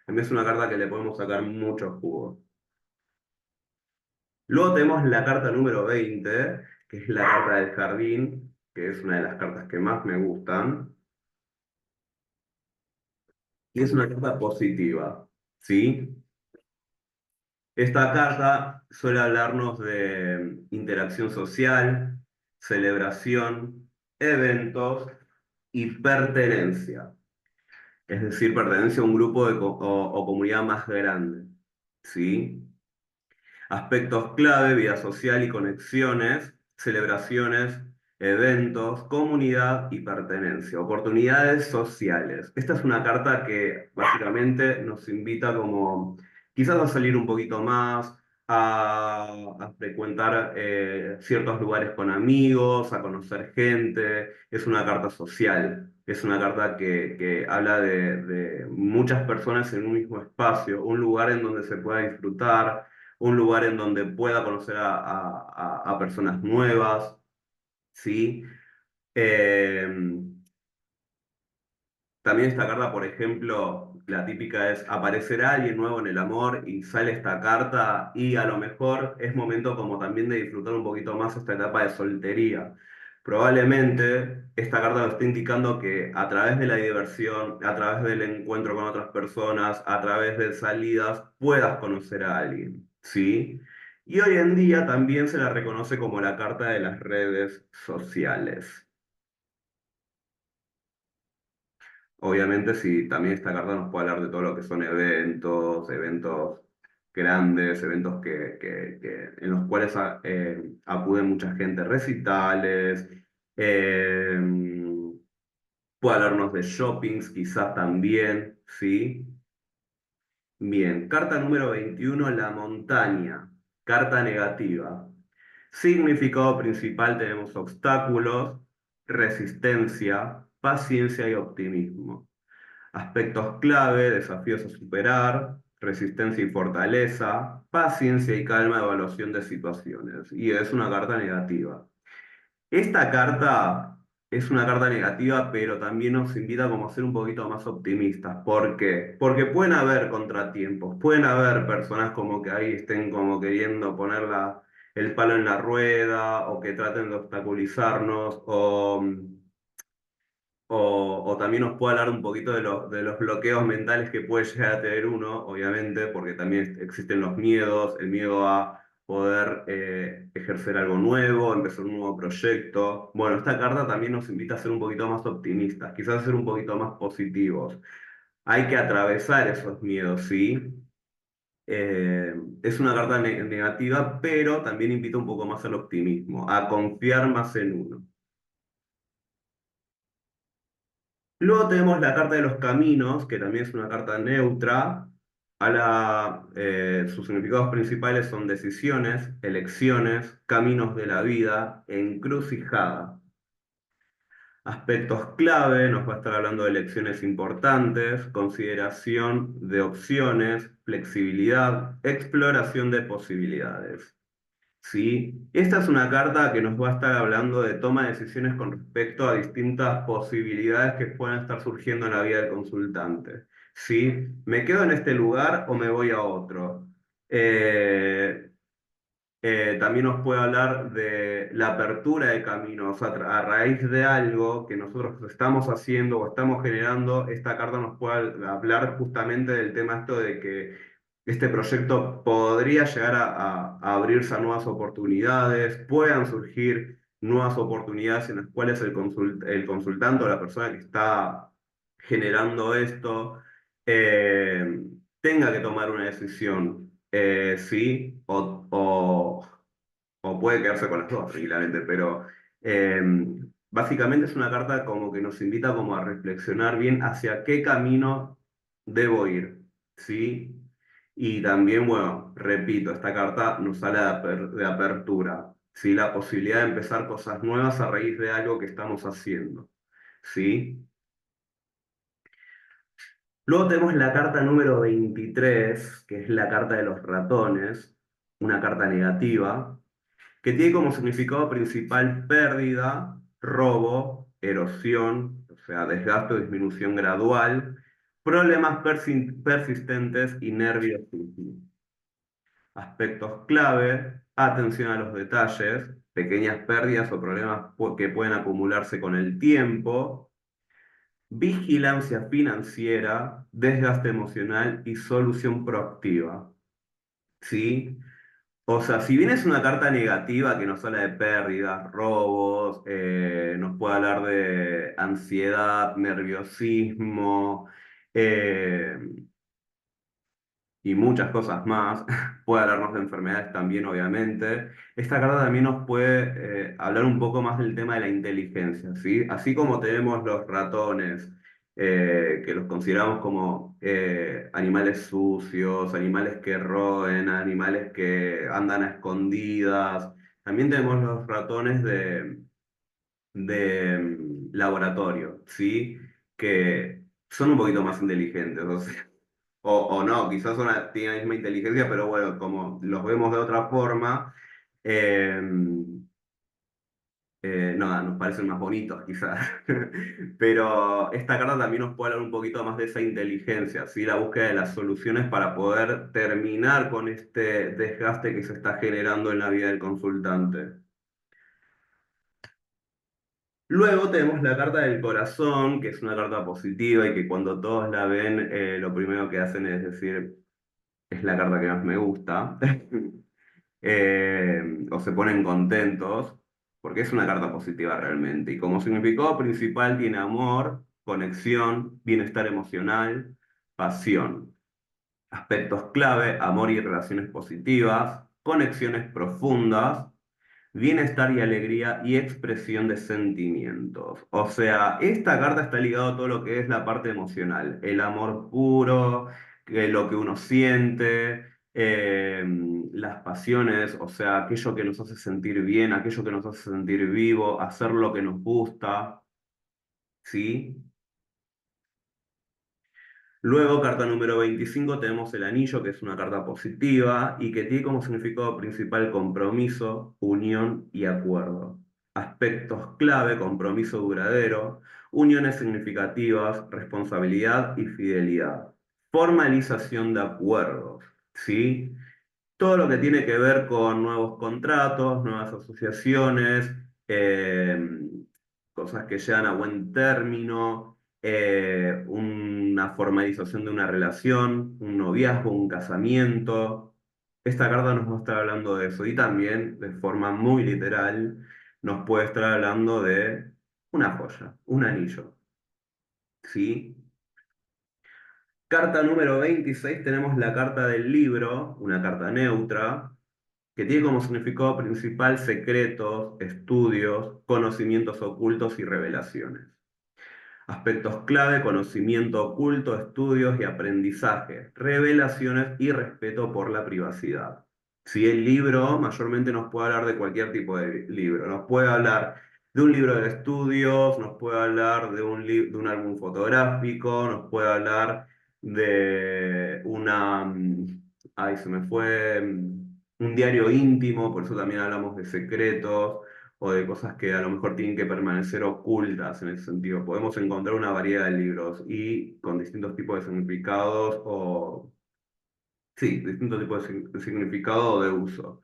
A mí es una carta que le podemos sacar mucho jugo. Luego tenemos la carta número 20, que es la carta del jardín, que es una de las cartas que más me gustan, y es una carta positiva, ¿sí? Esta carta suele hablarnos de interacción social, celebración, eventos y pertenencia, es decir, pertenencia a un grupo o comunidad más grande, ¿sí? Aspectos clave, vida social y conexiones, celebraciones, eventos, comunidad y pertenencia, oportunidades sociales. Esta es una carta que básicamente nos invita como quizás a salir un poquito más, a frecuentar ciertos lugares con amigos, a conocer gente. Es una carta social. Es una carta que habla de muchas personas en un mismo espacio, un lugar en donde se pueda disfrutar, un lugar en donde pueda conocer a personas nuevas, ¿sí? Eh, También esta carta, por ejemplo, la típica es aparecerá alguien nuevo en el amor y sale esta carta y a lo mejor es momento como también de disfrutar un poquito más esta etapa de soltería. Probablemente esta carta nos está indicando que a través de la diversión, a través del encuentro con otras personas, a través de salidas, puedas conocer a alguien, ¿sí? Y hoy en día también se la reconoce como la carta de las redes sociales. Obviamente, sí, también esta carta nos puede hablar de todo lo que son eventos, eventos grandes, eventos en los cuales acude mucha gente, recitales, eh, puede hablarnos de shoppings quizás también, ¿sí? Bien, carta número 21, la montaña, carta negativa. Significado principal tenemos obstáculos, resistencia, paciencia y optimismo. Aspectos clave, desafíos a superar, resistencia y fortaleza, paciencia y calma, evaluación de situaciones. Y es una carta negativa. Esta carta es una carta negativa, pero también nos invita como a ser un poquito más optimistas. ¿Por qué? Porque pueden haber contratiempos, pueden haber personas como que ahí estén como queriendo poner el palo en la rueda o que traten de obstaculizarnos o también nos puede hablar un poquito de los bloqueos mentales que puede llegar a tener uno, obviamente, porque también existen los miedos, el miedo a poder ejercer algo nuevo, empezar un nuevo proyecto. Bueno, esta carta también nos invita a ser un poquito más optimistas, quizás a ser un poquito más positivos. Hay que atravesar esos miedos, ¿sí? Es una carta negativa, pero también invita un poco más al optimismo, a confiar más en uno. Luego tenemos la carta de los caminos, que también es una carta neutra. Sus significados principales son decisiones, elecciones, caminos de la vida, encrucijada. Aspectos clave, nos va a estar hablando de elecciones importantes, consideración de opciones, flexibilidad, exploración de posibilidades. ¿Sí? Esta es una carta que nos va a estar hablando de toma de decisiones con respecto a distintas posibilidades que puedan estar surgiendo en la vida del consultante. ¿Sí? ¿Me quedo en este lugar o me voy a otro? Eh, También nos puede hablar de la apertura de caminos a raíz de algo que nosotros estamos haciendo o estamos generando. Esta carta nos puede hablar justamente del tema esto de que este proyecto podría llegar a abrirse a nuevas oportunidades, puedan surgir nuevas oportunidades en las cuales el consultante o la persona que está generando esto eh, tenga que tomar una decisión, sí, o puede quedarse con las dos, tranquilamente, pero eh, básicamente es una carta como que nos invita como a reflexionar bien hacia qué camino debo ir, ¿sí? Y también, bueno, repito, esta carta nos habla de apertura, ¿sí? La posibilidad de empezar cosas nuevas a raíz de algo que estamos haciendo, ¿sí? Luego tenemos la carta número 23, que es la carta de los ratones, una carta negativa, que tiene como significado principal pérdida, robo, erosión, o sea, desgaste o disminución gradual, problemas persistentes y nerviosismo. Aspectos clave, atención a los detalles, pequeñas pérdidas o problemas que pueden acumularse con el tiempo, vigilancia financiera, desgaste emocional y solución proactiva. ¿Sí? O sea, si bien es una carta negativa que nos habla de pérdidas, robos, nos puede hablar de ansiedad, nerviosismo, eh, y muchas cosas más. Puede hablarnos de enfermedades también, obviamente. Esta carta también nos puede hablar un poco más del tema de la inteligencia, ¿sí? Así como tenemos los ratones, que los consideramos como animales sucios, animales que roen, animales que andan a escondidas. También tenemos los ratones de laboratorio, ¿sí? Que son un poquito más inteligentes, o sea, o no, quizás tienen la misma inteligencia, pero bueno, como los vemos de otra forma, eh, nada, nos parecen más bonitos quizás. Pero esta carta también nos puede hablar un poquito más de esa inteligencia, ¿sí? La búsqueda de las soluciones para poder terminar con este desgaste que se está generando en la vida del consultante. Luego tenemos la carta del corazón, que es una carta positiva y que cuando todos la ven, lo primero que hacen es decir, es la carta que más me gusta. O se ponen contentos, porque es una carta positiva realmente. Y como significado principal tiene amor, conexión, bienestar emocional, pasión. Aspectos clave, amor y relaciones positivas, conexiones profundas, bienestar y alegría y expresión de sentimientos. O sea, esta carta está ligada a todo lo que es la parte emocional, el amor puro, lo que uno siente, eh, las pasiones, o sea, aquello que nos hace sentir bien, aquello que nos hace sentir vivo, hacer lo que nos gusta, ¿sí? Luego, carta número 25, tenemos el anillo, que es una carta positiva y que tiene como significado principal compromiso, unión y acuerdo. Aspectos clave, compromiso duradero, uniones significativas, responsabilidad y fidelidad. Formalización de acuerdos, ¿sí? Todo lo que tiene que ver con nuevos contratos, nuevas asociaciones, cosas que llegan a buen término, una formalización de una relación, un noviazgo, un casamiento. Esta carta nos va a estar hablando de eso y también, de forma muy literal, nos puede estar hablando de una joya, un anillo, ¿sí? Carta número 26 tenemos la carta del libro, una carta neutra, que tiene como significado principal secretos, estudios, conocimientos ocultos y revelaciones. Aspectos clave: conocimiento oculto, estudios y aprendizaje, revelaciones y respeto por la privacidad. Si el libro mayormente nos puede hablar de cualquier tipo de libro, nos puede hablar de un libro de estudios, nos puede hablar de de un álbum fotográfico, nos puede hablar de ay, se me fue, un diario íntimo, por eso también hablamos de secretos o de cosas que a lo mejor tienen que permanecer ocultas en ese sentido. Podemos encontrar una variedad de libros y con distintos tipos de significados o, sí, distintos tipos de significado o de uso.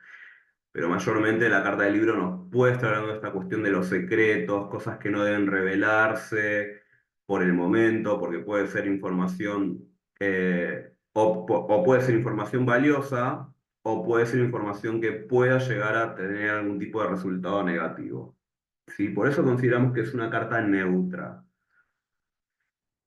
Pero mayormente la carta del libro nos puede estar hablando de esta cuestión de los secretos, cosas que no deben revelarse por el momento, porque puede ser información, o puede ser información valiosa, o puede ser información que pueda llegar a tener algún tipo de resultado negativo. ¿Sí? Por eso consideramos que es una carta neutra.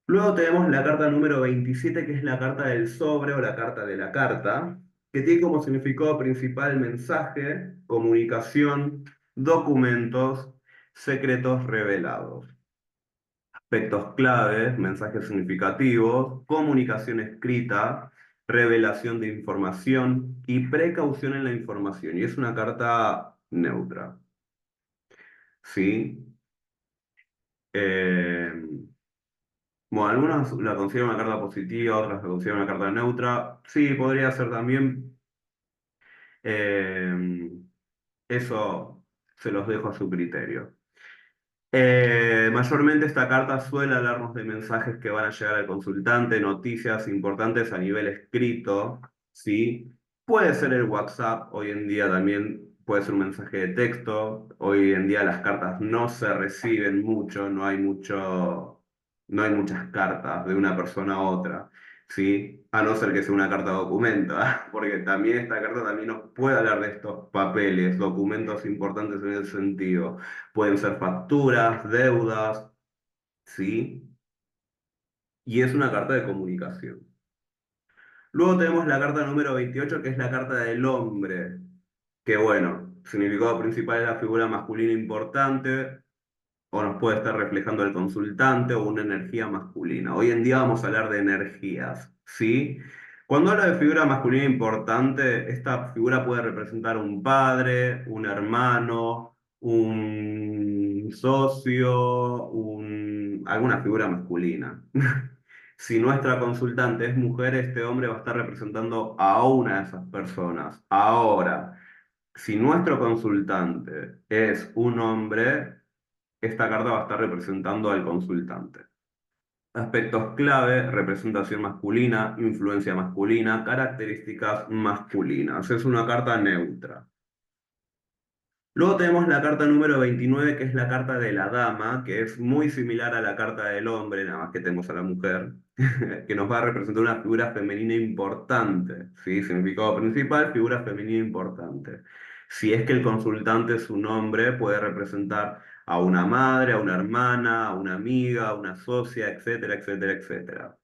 Luego tenemos la carta número 27, que es la carta del sobre o la carta de la carta, que tiene como significado principal mensaje, comunicación, documentos, secretos revelados. Aspectos claves: mensajes significativos, comunicación escrita, revelación de información y precaución en la información. Y es una carta neutra. ¿Sí? Eh, Bueno, algunos la consideran una carta positiva, otras la consideran una carta neutra. Sí, podría ser también. eh, Eso se los dejo a su criterio. Mayormente esta carta suele hablarnos de mensajes que van a llegar al consultante, noticias importantes a nivel escrito, ¿sí? Puede ser el WhatsApp, hoy en día también puede ser un mensaje de texto. Hoy en día las cartas no se reciben mucho, no hay muchas cartas de una persona a otra, ¿sí? A no ser que sea una carta documento, ¿ah? Porque también esta carta también nos puede hablar de estos papeles, documentos importantes en el sentido. Pueden ser facturas, deudas, ¿sí? Y es una carta de comunicación. Luego tenemos la carta número 28, que es la carta del hombre, que bueno, significado principal es la figura masculina importante, o nos puede estar reflejando el consultante o una energía masculina. Hoy en día vamos a hablar de energías, ¿sí? Cuando hablo de figura masculina importante, esta figura puede representar un padre, un hermano, un socio, alguna figura masculina. Si nuestra consultante es mujer, este hombre va a estar representando a una de esas personas. Ahora, si nuestro consultante es un hombre, esta carta va a estar representando al consultante. Aspectos clave: representación masculina, influencia masculina, características masculinas. Es una carta neutra. Luego tenemos la carta número 29, que es la carta de la dama, que es muy similar a la carta del hombre, nada más que tenemos a la mujer, que nos va a representar una figura femenina importante. ¿Sí? Significado principal: figura femenina importante. Si es que el consultante es un hombre, puede representar a una madre, a una hermana, a una amiga, a una socia, etcétera, etcétera, etcétera.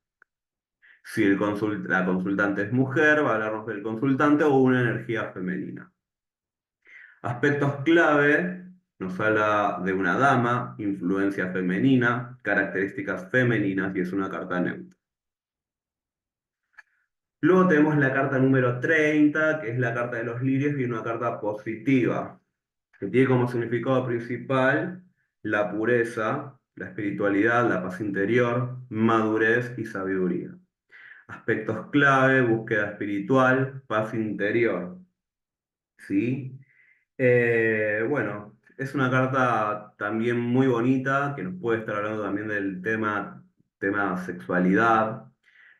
Si la consultante es mujer, va a hablarnos del consultante o una energía femenina. Aspectos clave: nos habla de una dama, influencia femenina, características femeninas y es una carta neutra. Luego tenemos la carta número 30, que es la carta de los lirios y una carta positiva, que tiene como significado principal la pureza, la espiritualidad, la paz interior, madurez y sabiduría. Aspectos clave: búsqueda espiritual, paz interior. ¿Sí? Bueno, es una carta también muy bonita que nos puede estar hablando también del tema sexualidad.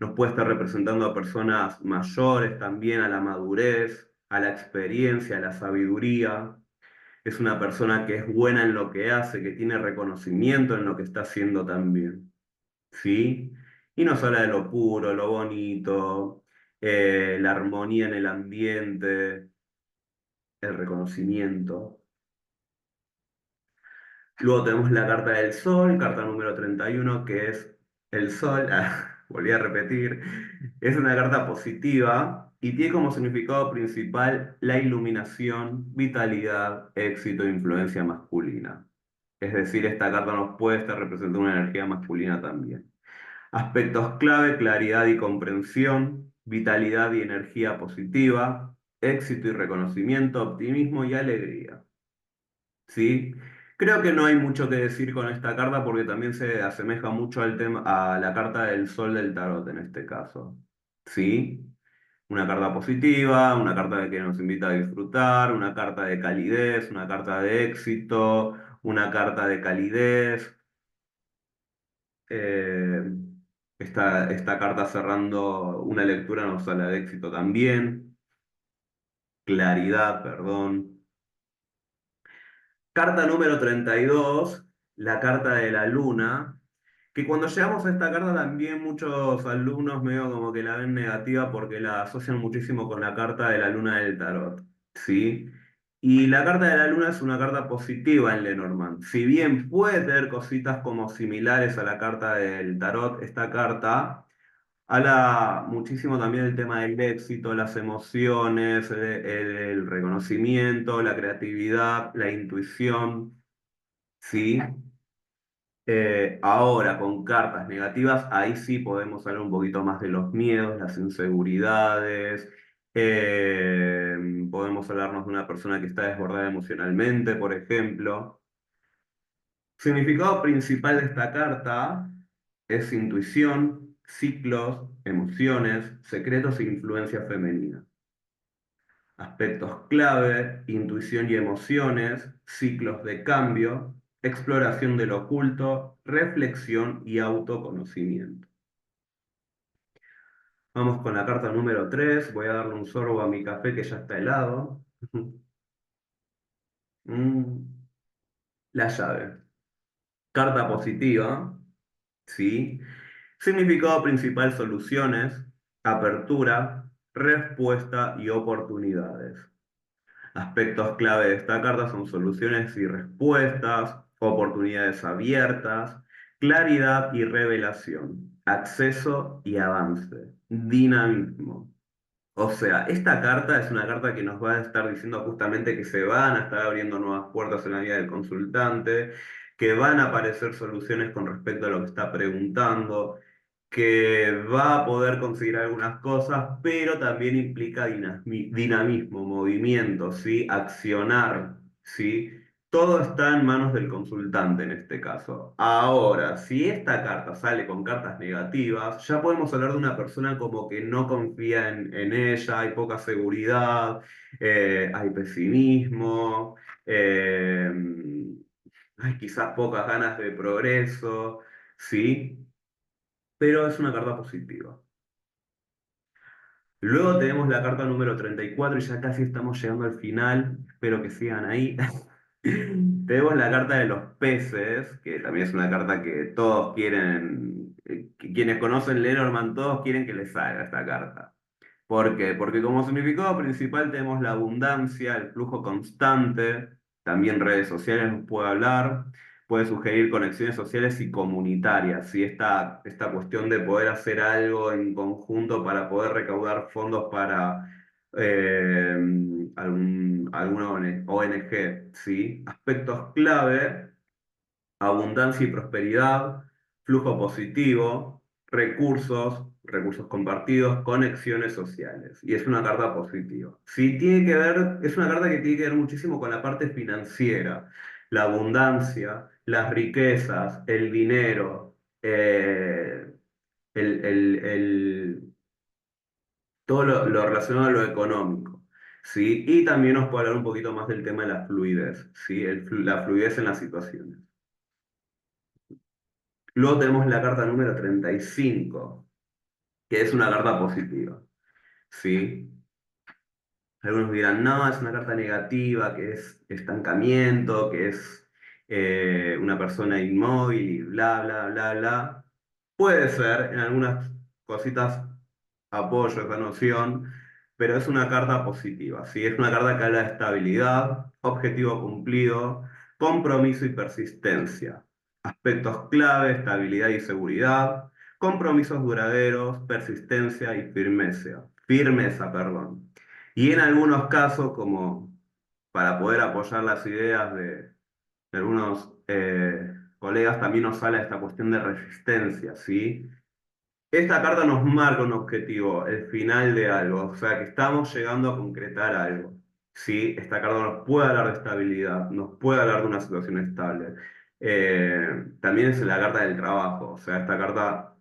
Nos puede estar representando a personas mayores también, a la madurez, a la experiencia, a la sabiduría. Es una persona que es buena en lo que hace, que tiene reconocimiento en lo que está haciendo también. ¿Sí? Y nos habla de lo puro, lo bonito, la armonía en el ambiente, el reconocimiento. Luego tenemos la carta del Sol, carta número 31, que es el Sol. Volví a repetir. Es una carta positiva y tiene como significado principal la iluminación, vitalidad, éxito e influencia masculina. Es decir, esta carta nos puede estar representando una energía masculina también. Aspectos clave: claridad y comprensión, vitalidad y energía positiva, éxito y reconocimiento, optimismo y alegría. ¿Sí? Creo que no hay mucho que decir con esta carta porque también se asemeja mucho al tema, a la carta del sol del tarot en este caso. ¿Sí? Una carta positiva, una carta que nos invita a disfrutar, una carta de calidez, una carta de éxito, una carta de calidez. Eh, esta carta cerrando una lectura nos habla de éxito también, claridad, perdón. Carta número 32, la carta de la luna, que cuando llegamos a esta carta también muchos alumnos medio como que la ven negativa porque la asocian muchísimo con la carta de la luna del tarot, ¿sí? Y la carta de la luna es una carta positiva en Lenormand. Si bien puede tener cositas como similares a la carta del tarot, esta carta habla muchísimo también del tema del éxito, las emociones, el reconocimiento, la creatividad, la intuición, ¿sí? Ahora, con cartas negativas, ahí sí podemos hablar un poquito más de los miedos, las inseguridades, eh, podemos hablarnos de una persona que está desbordada emocionalmente, por ejemplo. Significado principal de esta carta es intuición, ciclos, emociones, secretos e influencia femenina. Aspectos clave: intuición y emociones, ciclos de cambio, exploración del oculto, reflexión y autoconocimiento. Vamos con la carta número 3. Voy a darle un sorbo a mi café que ya está helado. Mm, La llave. Carta positiva, ¿sí? Significado principal: soluciones, apertura, respuesta y oportunidades. Aspectos clave de esta carta son soluciones y respuestas, oportunidades abiertas, claridad y revelación, acceso y avance, dinamismo. O sea, esta carta es una carta que nos va a estar diciendo justamente que se van a estar abriendo nuevas puertas en la vida del consultante, que van a aparecer soluciones con respecto a lo que está preguntando, que va a poder conseguir algunas cosas, pero también implica dinamismo, movimiento, ¿sí? Accionar, ¿sí? Todo está en manos del consultante en este caso. Ahora, si esta carta sale con cartas negativas, ya podemos hablar de una persona como que no confía en ella, hay poca seguridad, hay pesimismo, eh, hay quizás pocas ganas de progreso, ¿sí? Pero es una carta positiva. Luego tenemos la carta número 34 y ya casi estamos llegando al final, espero que sigan ahí. Tenemos la carta de los peces, que también es una carta que todos quieren, que quienes conocen Lenormand, todos quieren que les salga esta carta. ¿Por qué? Porque como significado principal tenemos la abundancia, el flujo constante, también redes sociales nos puede hablar, puede sugerir conexiones sociales y comunitarias, ¿sí? Esta cuestión de poder hacer algo en conjunto para poder recaudar fondos para eh, alguna ONG, ¿sí? Aspectos clave: abundancia y prosperidad, flujo positivo, recursos compartidos, conexiones sociales. Y es una carta positiva. Sí, tiene que ver, es una carta que tiene que ver muchísimo con la parte financiera, la abundancia, las riquezas, el dinero, el, el- el- todo lo relacionado a lo económico. ¿Sí? Y también nos puede hablar un poquito más del tema de la fluidez, ¿sí? La fluidez en las situaciones. Luego tenemos la carta número 35, que es una carta positiva, ¿sí? Algunos dirán, no, es una carta negativa, que es estancamiento, que es una persona inmóvil y bla, bla, bla, bla. Puede ser, en algunas cositas apoyo esa noción, pero es una carta positiva, ¿sí? Es una carta que habla de estabilidad, objetivo cumplido, compromiso y persistencia. Aspectos clave: estabilidad y seguridad, compromisos duraderos, persistencia y firmeza, perdón. Y en algunos casos, como para poder apoyar las ideas de algunos colegas, también nos habla de esta cuestión de resistencia, ¿sí? Esta carta nos marca un objetivo, el final de algo, o sea que estamos llegando a concretar algo. ¿Sí? Esta carta nos puede hablar de estabilidad, nos puede hablar de una situación estable. También es la carta del trabajo, o sea, esta carta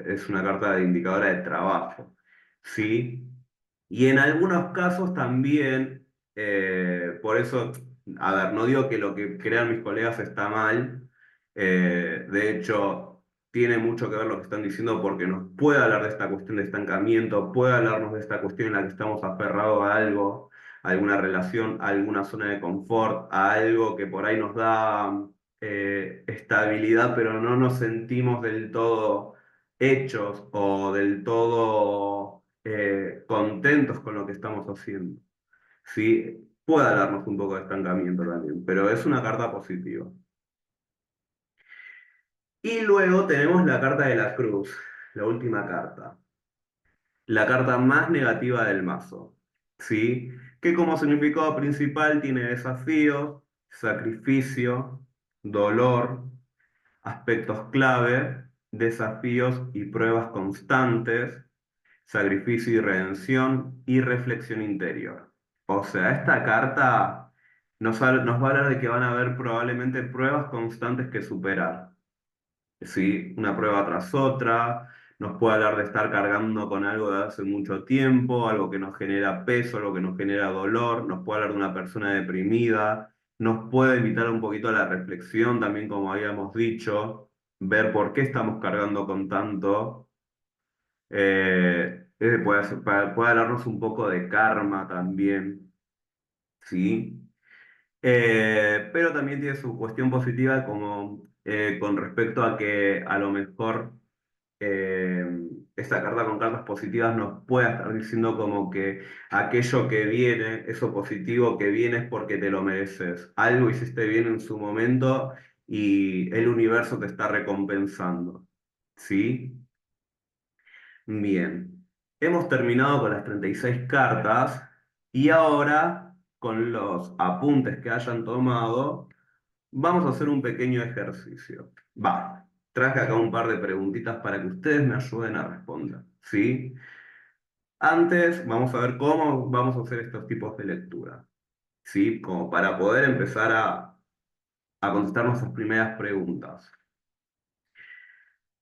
es una carta de indicadora de trabajo. ¿Sí? Y en algunos casos también, por eso, a ver, no digo que lo que crean mis colegas está mal, de hecho, tiene mucho que ver lo que están diciendo porque nos puede hablar de esta cuestión de estancamiento, puede hablarnos de esta cuestión en la que estamos aferrados a algo, a alguna relación, a alguna zona de confort, a algo que por ahí nos da estabilidad, pero no nos sentimos del todo hechos o del todo contentos con lo que estamos haciendo. Sí, puede darnos un poco de estancamiento también, pero es una carta positiva. Y luego tenemos la carta de la cruz, la última carta, la carta más negativa del mazo, ¿sí? Que como significado principal tiene desafíos, sacrificio, dolor, aspectos clave, desafíos y pruebas constantes, sacrificio y redención y reflexión interior. O sea, esta carta nos va a hablar de que van a haber probablemente pruebas constantes que superar. ¿Sí? Una prueba tras otra, nos puede hablar de estar cargando con algo de hace mucho tiempo, algo que nos genera peso, algo que nos genera dolor, nos puede hablar de una persona deprimida, nos puede invitar un poquito a la reflexión también, como habíamos dicho, ver por qué estamos cargando con tanto. Puede hablarnos un poco de karma también, ¿sí? Pero también tiene su cuestión positiva como con respecto a que a lo mejor eh, esta carta con cartas positivas nos puede estar diciendo como que aquello que viene, eso positivo que viene es porque te lo mereces. Algo hiciste bien en su momento y el universo te está recompensando. ¿Sí? Bien, hemos terminado con las 36 cartas y ahora, con los apuntes que hayan tomado, vamos a hacer un pequeño ejercicio. Traje acá un par de preguntitas para que ustedes me ayuden a responder, ¿sí? Antes, vamos a ver cómo vamos a hacer estos tipos de lectura, ¿sí? Como para poder empezar a contestar nuestras primeras preguntas.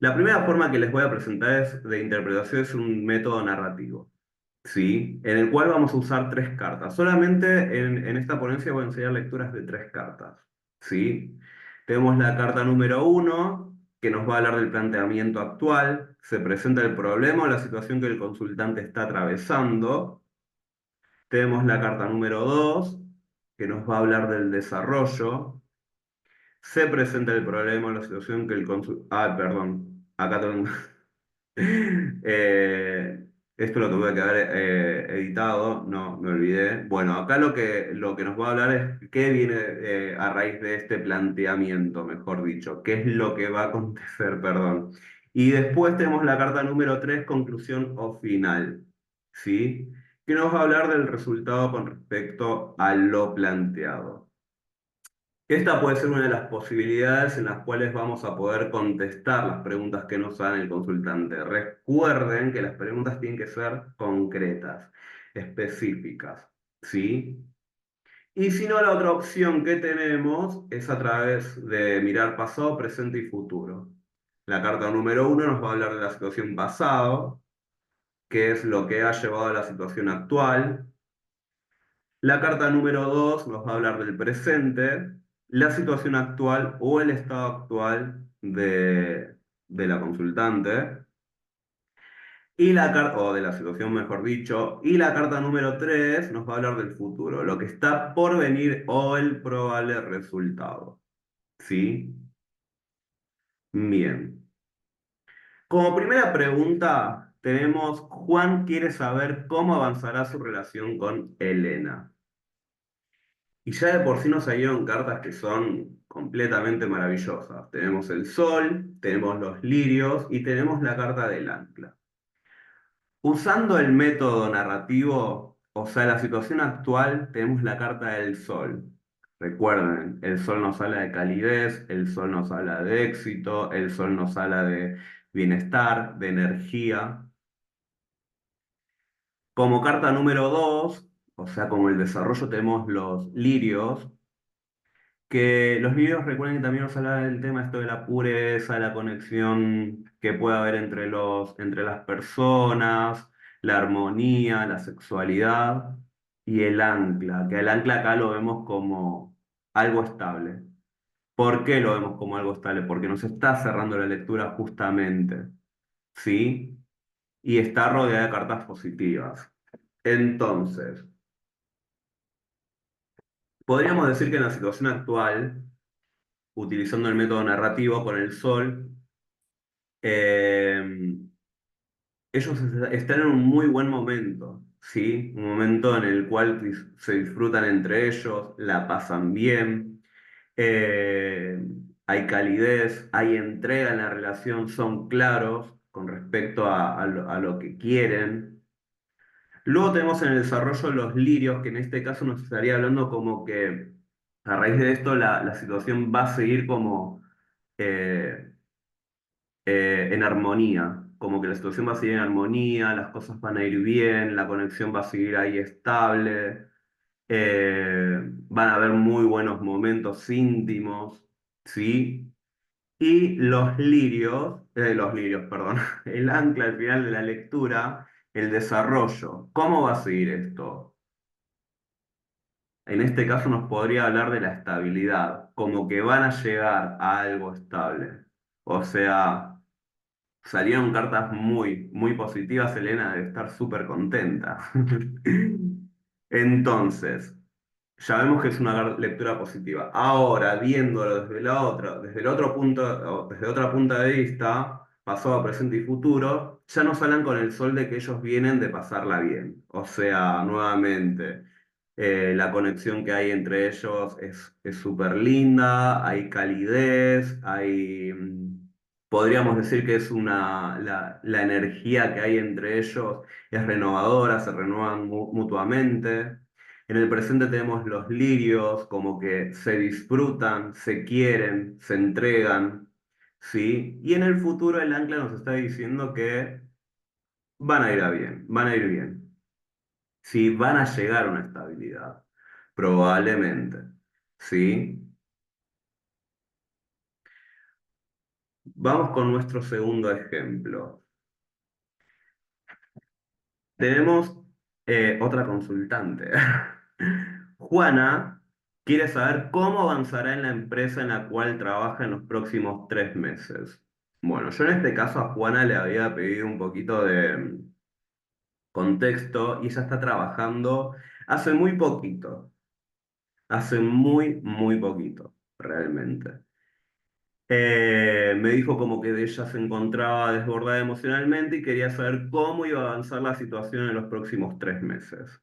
La primera forma que les voy a presentar de interpretación es un método narrativo. ¿Sí? En el cual vamos a usar tres cartas. Solamente en esta ponencia voy a enseñar lecturas de tres cartas. ¿Sí? Tenemos la carta número uno, que nos va a hablar del planteamiento actual. Se presenta el problema o la situación que el consultante está atravesando. Tenemos la carta número dos, que nos va a hablar del desarrollo. Se presenta el problema o la situación que el consultante... Ah, perdón. Acá tengo... Eh, esto lo tuve que haber editado, no, me olvidé. Bueno, acá lo que nos va a hablar es qué viene a raíz de este planteamiento, mejor dicho, qué es lo que va a acontecer, perdón. Y después tenemos la carta número 3 conclusión o final, ¿sí? Que nos va a hablar del resultado con respecto a lo planteado. Esta puede ser una de las posibilidades en las cuales vamos a poder contestar las preguntas que nos haga el consultante. Recuerden que las preguntas tienen que ser concretas, específicas, ¿sí? Y si no, la otra opción que tenemos es a través de mirar pasado, presente y futuro. La carta número uno nos va a hablar de la situación pasado, que es lo que ha llevado a la situación actual. La carta número 2 nos va a hablar del presente, la situación actual o el estado actual de la consultante, y la carta, o de la situación, mejor dicho, y la carta número 3 nos va a hablar del futuro, lo que está por venir o el probable resultado. ¿Sí? Bien. Como primera pregunta, tenemos, Juan quiere saber cómo avanzará su relación con Elena. Y ya de por sí nos salieron cartas que son completamente maravillosas. Tenemos el sol, tenemos los lirios y tenemos la carta del ancla. Usando el método narrativo, o sea, la situación actual, tenemos la carta del sol. Recuerden, el sol nos habla de calidez, el sol nos habla de éxito, el sol nos habla de bienestar, de energía. Como carta número 2, o sea, como el desarrollo, tenemos los lirios, que los lirios recuerden que también nos habla del tema esto de la pureza, la conexión que puede haber entre las personas, la armonía, la sexualidad y el ancla, que el ancla acá lo vemos como algo estable. ¿Por qué lo vemos como algo estable? Porque nos está cerrando la lectura justamente, ¿sí? Y está rodeada de cartas positivas. Entonces, podríamos decir que en la situación actual, utilizando el método narrativo con el sol, eh, ellos están en un muy buen momento, ¿sí? Un momento en el cual se disfrutan entre ellos, la pasan bien, eh, hay calidez, hay entrega en la relación, son claros con respecto a lo que quieren. Luego tenemos en el desarrollo los lirios, que en este caso nos estaría hablando como que a raíz de esto la situación va a seguir como eh, en armonía, como que la situación va a seguir en armonía, las cosas van a ir bien, la conexión va a seguir ahí estable, van a haber muy buenos momentos íntimos, ¿sí? Y los lirios, perdón, el ancla al final de la lectura, el desarrollo. ¿Cómo va a seguir esto? En este caso nos podría hablar de la estabilidad, como que van a llegar a algo estable. O sea, salieron cartas muy, muy positivas, Elena debe estar súper contenta. Entonces, ya vemos que es una lectura positiva. Ahora, viéndolo desde el otro punto, o desde otra punta de vista, pasado, presente y futuro, ya nos hablan con el sol de que ellos vienen de pasarla bien. O sea, nuevamente, la conexión que hay entre ellos es súper linda, hay calidez, podríamos decir que es la energía que hay entre ellos es renovadora, se renuevan mutuamente. En el presente tenemos los lirios, como que se disfrutan, se quieren, se entregan, ¿sí? Y en el futuro el ancla nos está diciendo que van a ir a bien, van a ir bien, ¿sí? Van a llegar a una estabilidad, probablemente, ¿sí? Vamos con nuestro segundo ejemplo. Tenemos otra consultante. Juana quiere saber cómo avanzará en la empresa en la cual trabaja en los próximos 3 meses. Bueno, yo en este caso a Juana le había pedido un poquito de contexto y ella está trabajando hace muy poquito, hace muy, muy poquito, realmente. Me dijo como que ella se encontraba desbordada emocionalmente y quería saber cómo iba a avanzar la situación en los próximos 3 meses.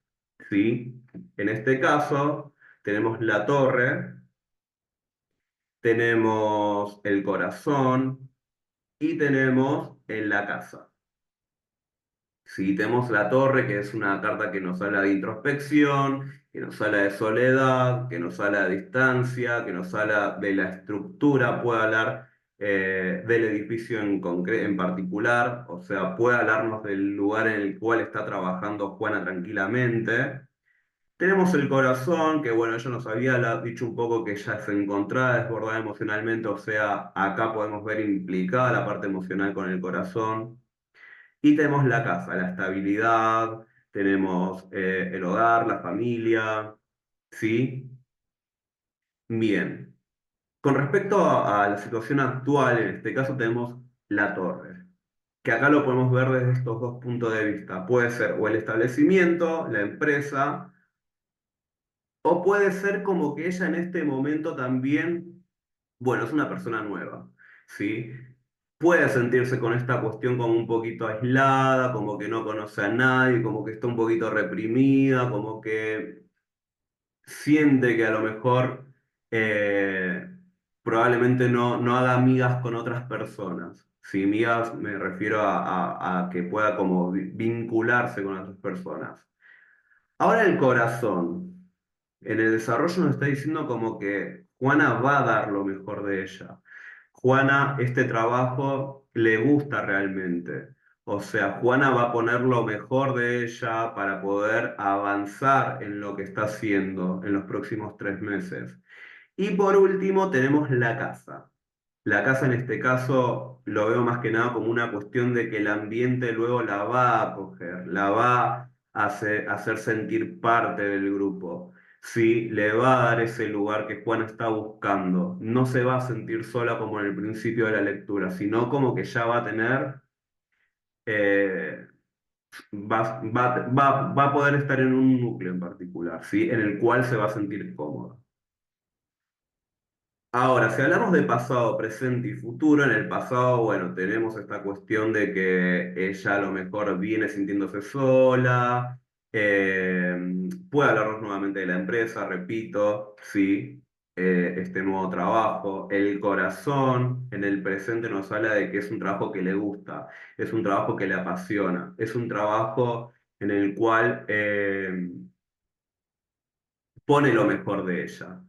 ¿Sí? En este caso, tenemos la torre, tenemos el corazón y tenemos en la casa. Sí, tenemos la torre, que es una carta que nos habla de introspección, que nos habla de soledad, que nos habla de distancia, que nos habla de la estructura, puede hablar del edificio en particular, o sea, puede hablarnos del lugar en el cual está trabajando Juana tranquilamente. Tenemos el corazón, que bueno, ella nos había dicho un poco que ella se encontraba desbordada emocionalmente, o sea, acá podemos ver implicada la parte emocional con el corazón. Y tenemos la casa, la estabilidad, tenemos el hogar, la familia, ¿sí? Bien. Con respecto a la situación actual, en este caso tenemos la torre, que acá lo podemos ver desde estos dos puntos de vista. Puede ser o el establecimiento, la empresa, o puede ser como que ella en este momento también, bueno, es una persona nueva, ¿sí? Puede sentirse con esta cuestión como un poquito aislada, como que no conoce a nadie, como que está un poquito reprimida, como que siente que a lo mejor eh, probablemente no haga amigas con otras personas. Si amigas me refiero a que pueda como vincularse con otras personas. Ahora el corazón. En el desarrollo nos está diciendo como que Juana va a dar lo mejor de ella. Juana, este trabajo le gusta realmente. O sea, Juana va a poner lo mejor de ella para poder avanzar en lo que está haciendo en los próximos 3 meses. Y por último tenemos la casa. La casa en este caso lo veo más que nada como una cuestión de que el ambiente luego la va a acoger, la va hacer sentir parte del grupo. Sí, le va a dar ese lugar que Juana está buscando. No se va a sentir sola como en el principio de la lectura, sino como que ya va a tener, eh, va a poder estar en un núcleo en particular, ¿sí? En el cual se va a sentir cómoda. Ahora, si hablamos de pasado, presente y futuro, en el pasado, bueno, tenemos esta cuestión de que ella a lo mejor viene sintiéndose sola, puede hablarnos nuevamente de la empresa, repito, sí, este nuevo trabajo. El corazón en el presente nos habla de que es un trabajo que le gusta, es un trabajo que le apasiona, es un trabajo en el cual pone lo mejor de ella.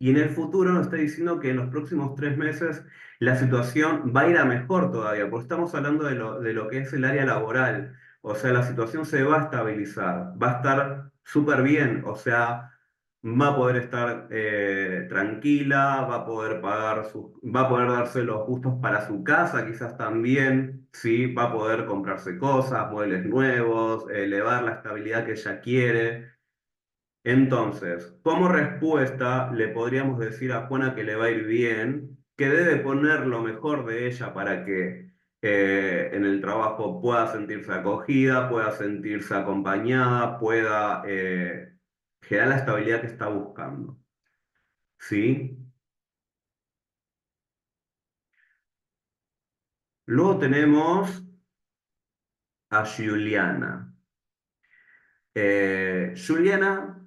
Y en el futuro nos está diciendo que en los próximos 3 meses la situación va a ir a mejor todavía, porque estamos hablando de lo que es el área laboral. O sea, la situación se va a estabilizar, va a estar súper bien, o sea, va a poder estar tranquila, va a poder va a poder darse los gustos para su casa, quizás también, sí, va a poder comprarse cosas, muebles nuevos, elevar la estabilidad que ella quiere. Entonces, como respuesta, le podríamos decir a Juana que le va a ir bien, que debe poner lo mejor de ella para que en el trabajo pueda sentirse acogida, pueda sentirse acompañada, pueda generar la estabilidad que está buscando. ¿Sí? Luego tenemos a Juliana. Juliana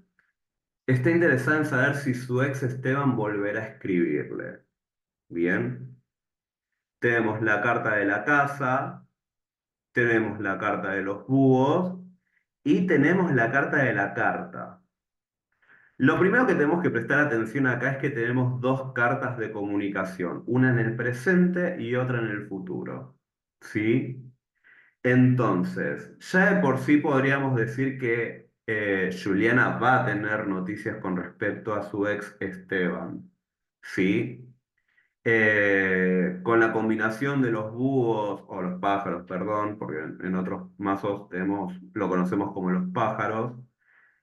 está interesada en saber si su ex Esteban volverá a escribirle. Bien. Tenemos la carta de la casa, tenemos la carta de los búhos y tenemos la carta de la carta. Lo primero que tenemos que prestar atención acá es que tenemos dos cartas de comunicación, una en el presente y otra en el futuro. ¿Sí? Entonces, ya de por sí podríamos decir que Juliana va a tener noticias con respecto a su ex Esteban. ¿Sí? Con la combinación de los búhos, o los pájaros, perdón, porque en otros mazos lo conocemos como los pájaros,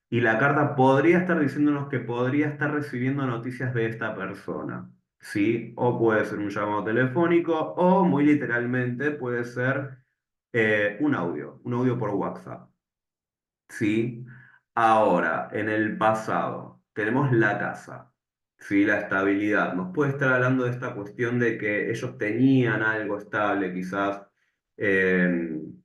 y la carta podría estar diciéndonos que podría estar recibiendo noticias de esta persona, ¿sí? O puede ser un llamado telefónico, o muy literalmente puede ser un audio por WhatsApp. ¿Sí? Ahora, en el pasado, tenemos la casa, ¿sí? La estabilidad. Nos puede estar hablando de esta cuestión de que ellos tenían algo estable, quizás en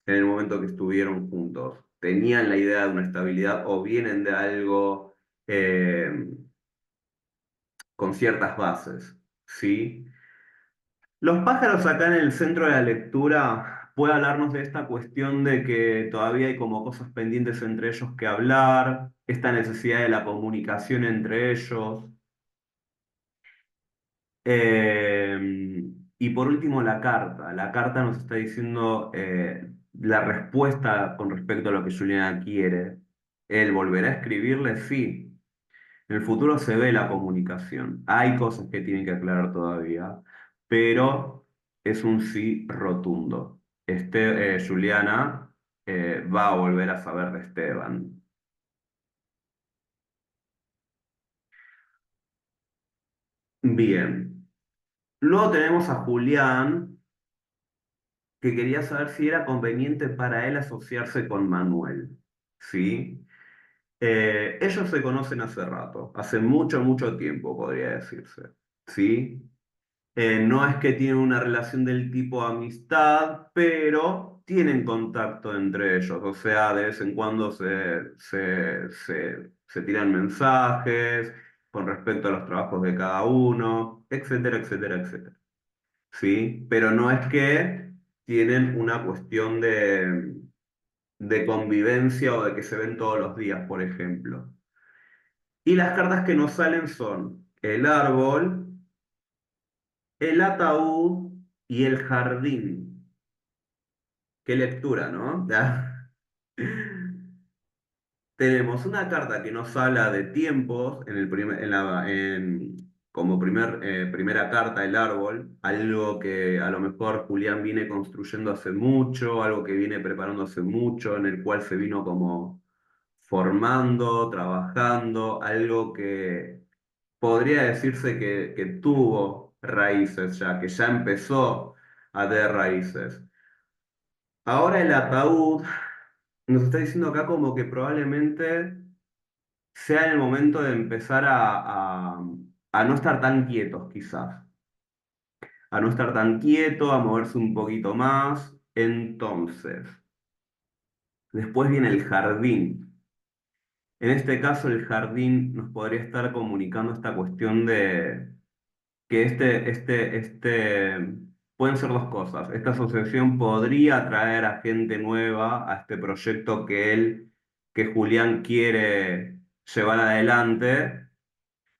el momento que estuvieron juntos. Tenían la idea de una estabilidad o vienen de algo con ciertas bases, ¿sí? Los pájaros acá en el centro de la lectura puede hablarnos de esta cuestión de que todavía hay como cosas pendientes entre ellos que hablar, esta necesidad de la comunicación entre ellos. Y por último, la carta. La carta nos está diciendo la respuesta con respecto a lo que Juliana quiere. ¿Él volverá a escribirle? Sí. En el futuro se ve la comunicación. Hay cosas que tienen que aclarar todavía, pero es un sí rotundo. Juliana va a volver a saber de Esteban. Bien. Luego tenemos a Julián, que quería saber si era conveniente para él asociarse con Manuel. ¿Sí? Ellos se conocen hace rato, hace mucho, mucho tiempo, podría decirse. ¿Sí? No es que tienen una relación del tipo amistad, pero tienen contacto entre ellos. O sea, de vez en cuando se tiran mensajes con respecto a los trabajos de cada uno, etcétera, etcétera, etcétera. ¿Sí? Pero no es que tienen una cuestión de convivencia o de que se ven todos los días, por ejemplo. Y las cartas que nos salen son el árbol, el ataúd y el jardín. Qué lectura, ¿no? Tenemos una carta que nos habla de tiempos en el como primera carta, el árbol, algo que a lo mejor Julián viene construyendo hace mucho, algo que viene preparando hace mucho, en el cual se vino como formando, trabajando, algo que podría decirse que tuvo raíces ya, que ya empezó a tener raíces. Ahora el ataúd nos está diciendo acá como que probablemente sea el momento de empezar a no estar tan quietos, quizás. A no estar tan quieto, a moverse un poquito más. Entonces, después viene el jardín. En este caso, el jardín nos podría estar comunicando esta cuestión de que pueden ser dos cosas. Esta asociación podría atraer a gente nueva a este proyecto que Julián quiere llevar adelante,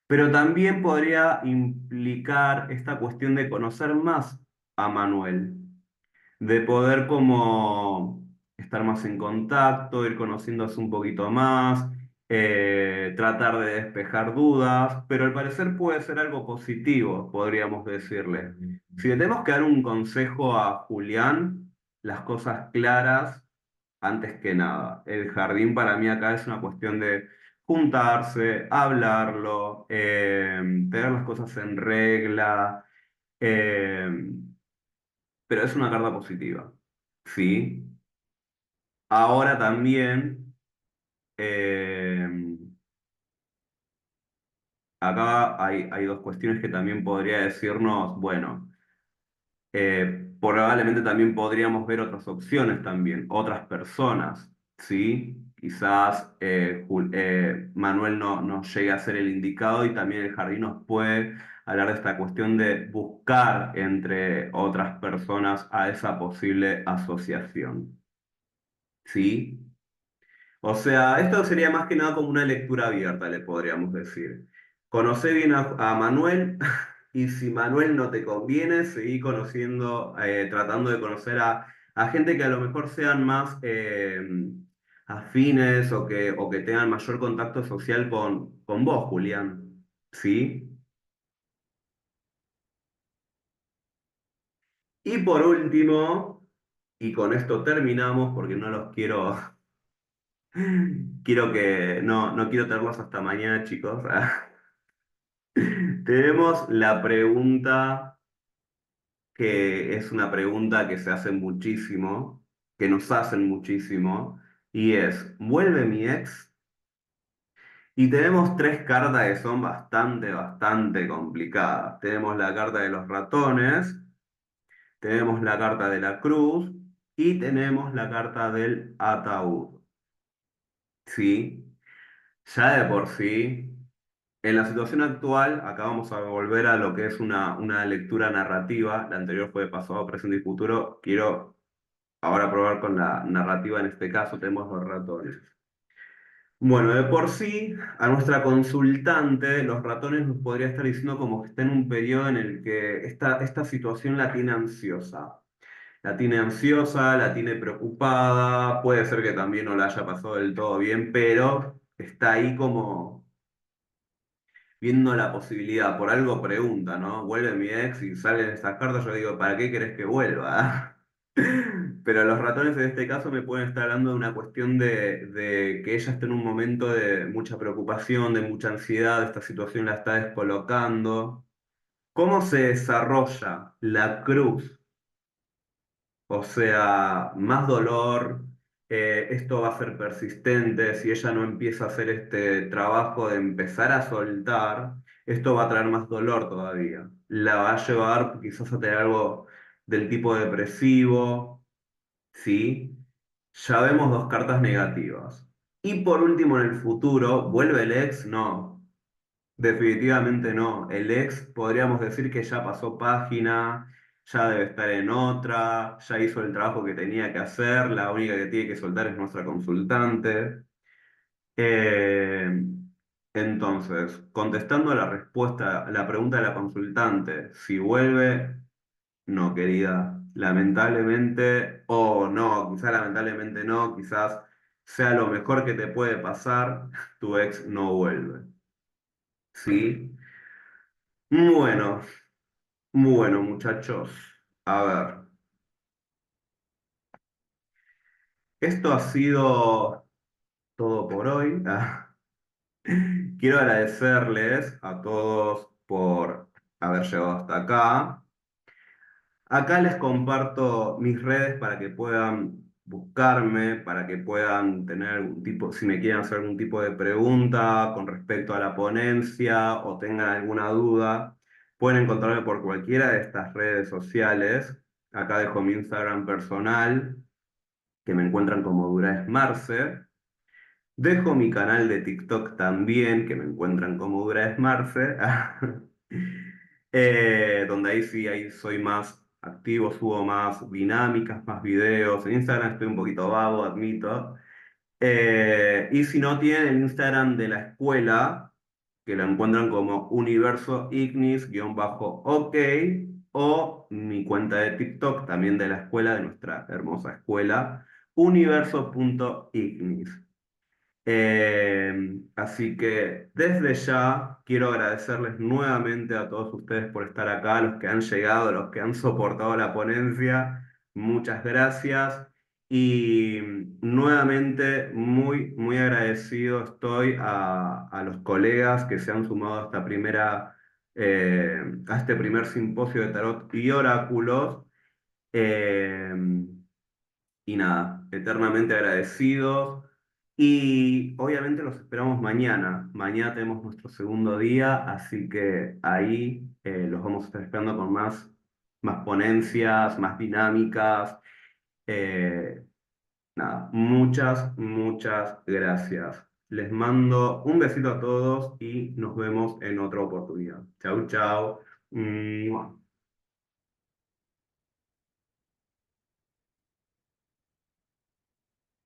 pero también podría implicar esta cuestión de conocer más a Manuel, de poder como estar más en contacto, ir conociéndose un poquito más, tratar de despejar dudas, pero al parecer puede ser algo positivo, podríamos decirle. Si le tenemos que dar un consejo a Julián, las cosas claras antes que nada. El jardín para mí acá es una cuestión de juntarse, hablarlo, tener las cosas en regla. eh, pero es una carta positiva, ¿sí? Ahora también, eh, acá hay dos cuestiones que también podría decirnos, bueno, probablemente también podríamos ver otras opciones también, otras personas, ¿sí? Quizás Manuel no llegue a ser el indicado y también el jardín nos puede hablar de esta cuestión de buscar entre otras personas a esa posible asociación, ¿sí? O sea, esto sería más que nada como una lectura abierta, le podríamos decir. Conoce bien a Manuel y si Manuel no te conviene, seguí conociendo, tratando de conocer a gente que a lo mejor sean más afines o que tengan mayor contacto social con vos, Julián. ¿Sí? Y por último, y con esto terminamos porque no los quiero, quiero que, no quiero tenerlos hasta mañana, chicos. Tenemos la pregunta que es una pregunta que se hace muchísimo, que nos hacen muchísimo, y es, ¿vuelve mi ex? Y tenemos tres cartas que son bastante complicadas. Tenemos la carta de los ratones, tenemos la carta de la cruz y tenemos la carta del ataúd. ¿Sí? Ya de por sí. En la situación actual, acá vamos a volver a lo que es una lectura narrativa. La anterior fue de pasado, presente y futuro. Quiero ahora probar con la narrativa. En este caso, tenemos los ratones. Bueno, de por sí, a nuestra consultante, los ratones nos podría estar diciendo como que está en un periodo en el que esta situación la tiene ansiosa. La tiene ansiosa, la tiene preocupada. Puede ser que también no la haya pasado del todo bien, pero está ahí como viendo la posibilidad, por algo pregunta, ¿no? Vuelve mi ex y salen estas cartas, yo digo, ¿para qué querés que vuelva? Pero los ratones en este caso me pueden estar hablando de una cuestión de que ella está en un momento de mucha preocupación, de mucha ansiedad, esta situación la está descolocando. ¿Cómo se desarrolla la cruz? O sea, más dolor, esto va a ser persistente, si ella no empieza a hacer este trabajo de empezar a soltar, esto va a traer más dolor todavía. La va a llevar quizás a tener algo del tipo depresivo, ¿sí? Ya vemos dos cartas negativas. Y por último, en el futuro, ¿vuelve el ex? No. Definitivamente no. El ex podríamos decir que ya pasó página, ya debe estar en otra, ya hizo el trabajo que tenía que hacer, la única que tiene que soltar es nuestra consultante. Eh, Entonces, contestando a la respuesta, a la pregunta de la consultante, si vuelve, no, querida, lamentablemente, o no, quizás lamentablemente no, quizás sea lo mejor que te puede pasar, tu ex no vuelve. ¿Sí? Bueno, bueno, muchachos, a ver, esto ha sido todo por hoy. Quiero agradecerles a todos por haber llegado hasta acá. Acá les comparto mis redes para que puedan buscarme, para que puedan tener algún tipo, si me quieren hacer algún tipo de pregunta con respecto a la ponencia o tengan alguna duda, pueden encontrarme por cualquiera de estas redes sociales. Acá dejo mi Instagram personal, que me encuentran como Duraes Marce. Dejo mi canal de TikTok también, que me encuentran como Duraes Marce. Donde ahí sí, ahí soy más activo, subo más dinámicas, más videos. En Instagram estoy un poquito vago, admito. Y si no, tienen el Instagram de la escuela, que lo encuentran como Universo Ignis-OK, o mi cuenta de TikTok, también de la escuela, de nuestra hermosa escuela, universo.ignis. Así que desde ya quiero agradecerles nuevamente a todos ustedes por estar acá, a los que han llegado, a los que han soportado la ponencia. Muchas gracias. Y nuevamente muy, muy agradecido estoy a los colegas que se han sumado a esta a este primer simposio de tarot y oráculos. Eh, y nada, eternamente agradecidos. Y obviamente los esperamos mañana. Mañana tenemos nuestro segundo día, así que ahí los vamos a estar esperando con más ponencias, más dinámicas. Eh, Nada, muchas, muchas gracias. Les mando un besito a todos y nos vemos en otra oportunidad. Chau, chau. Mua.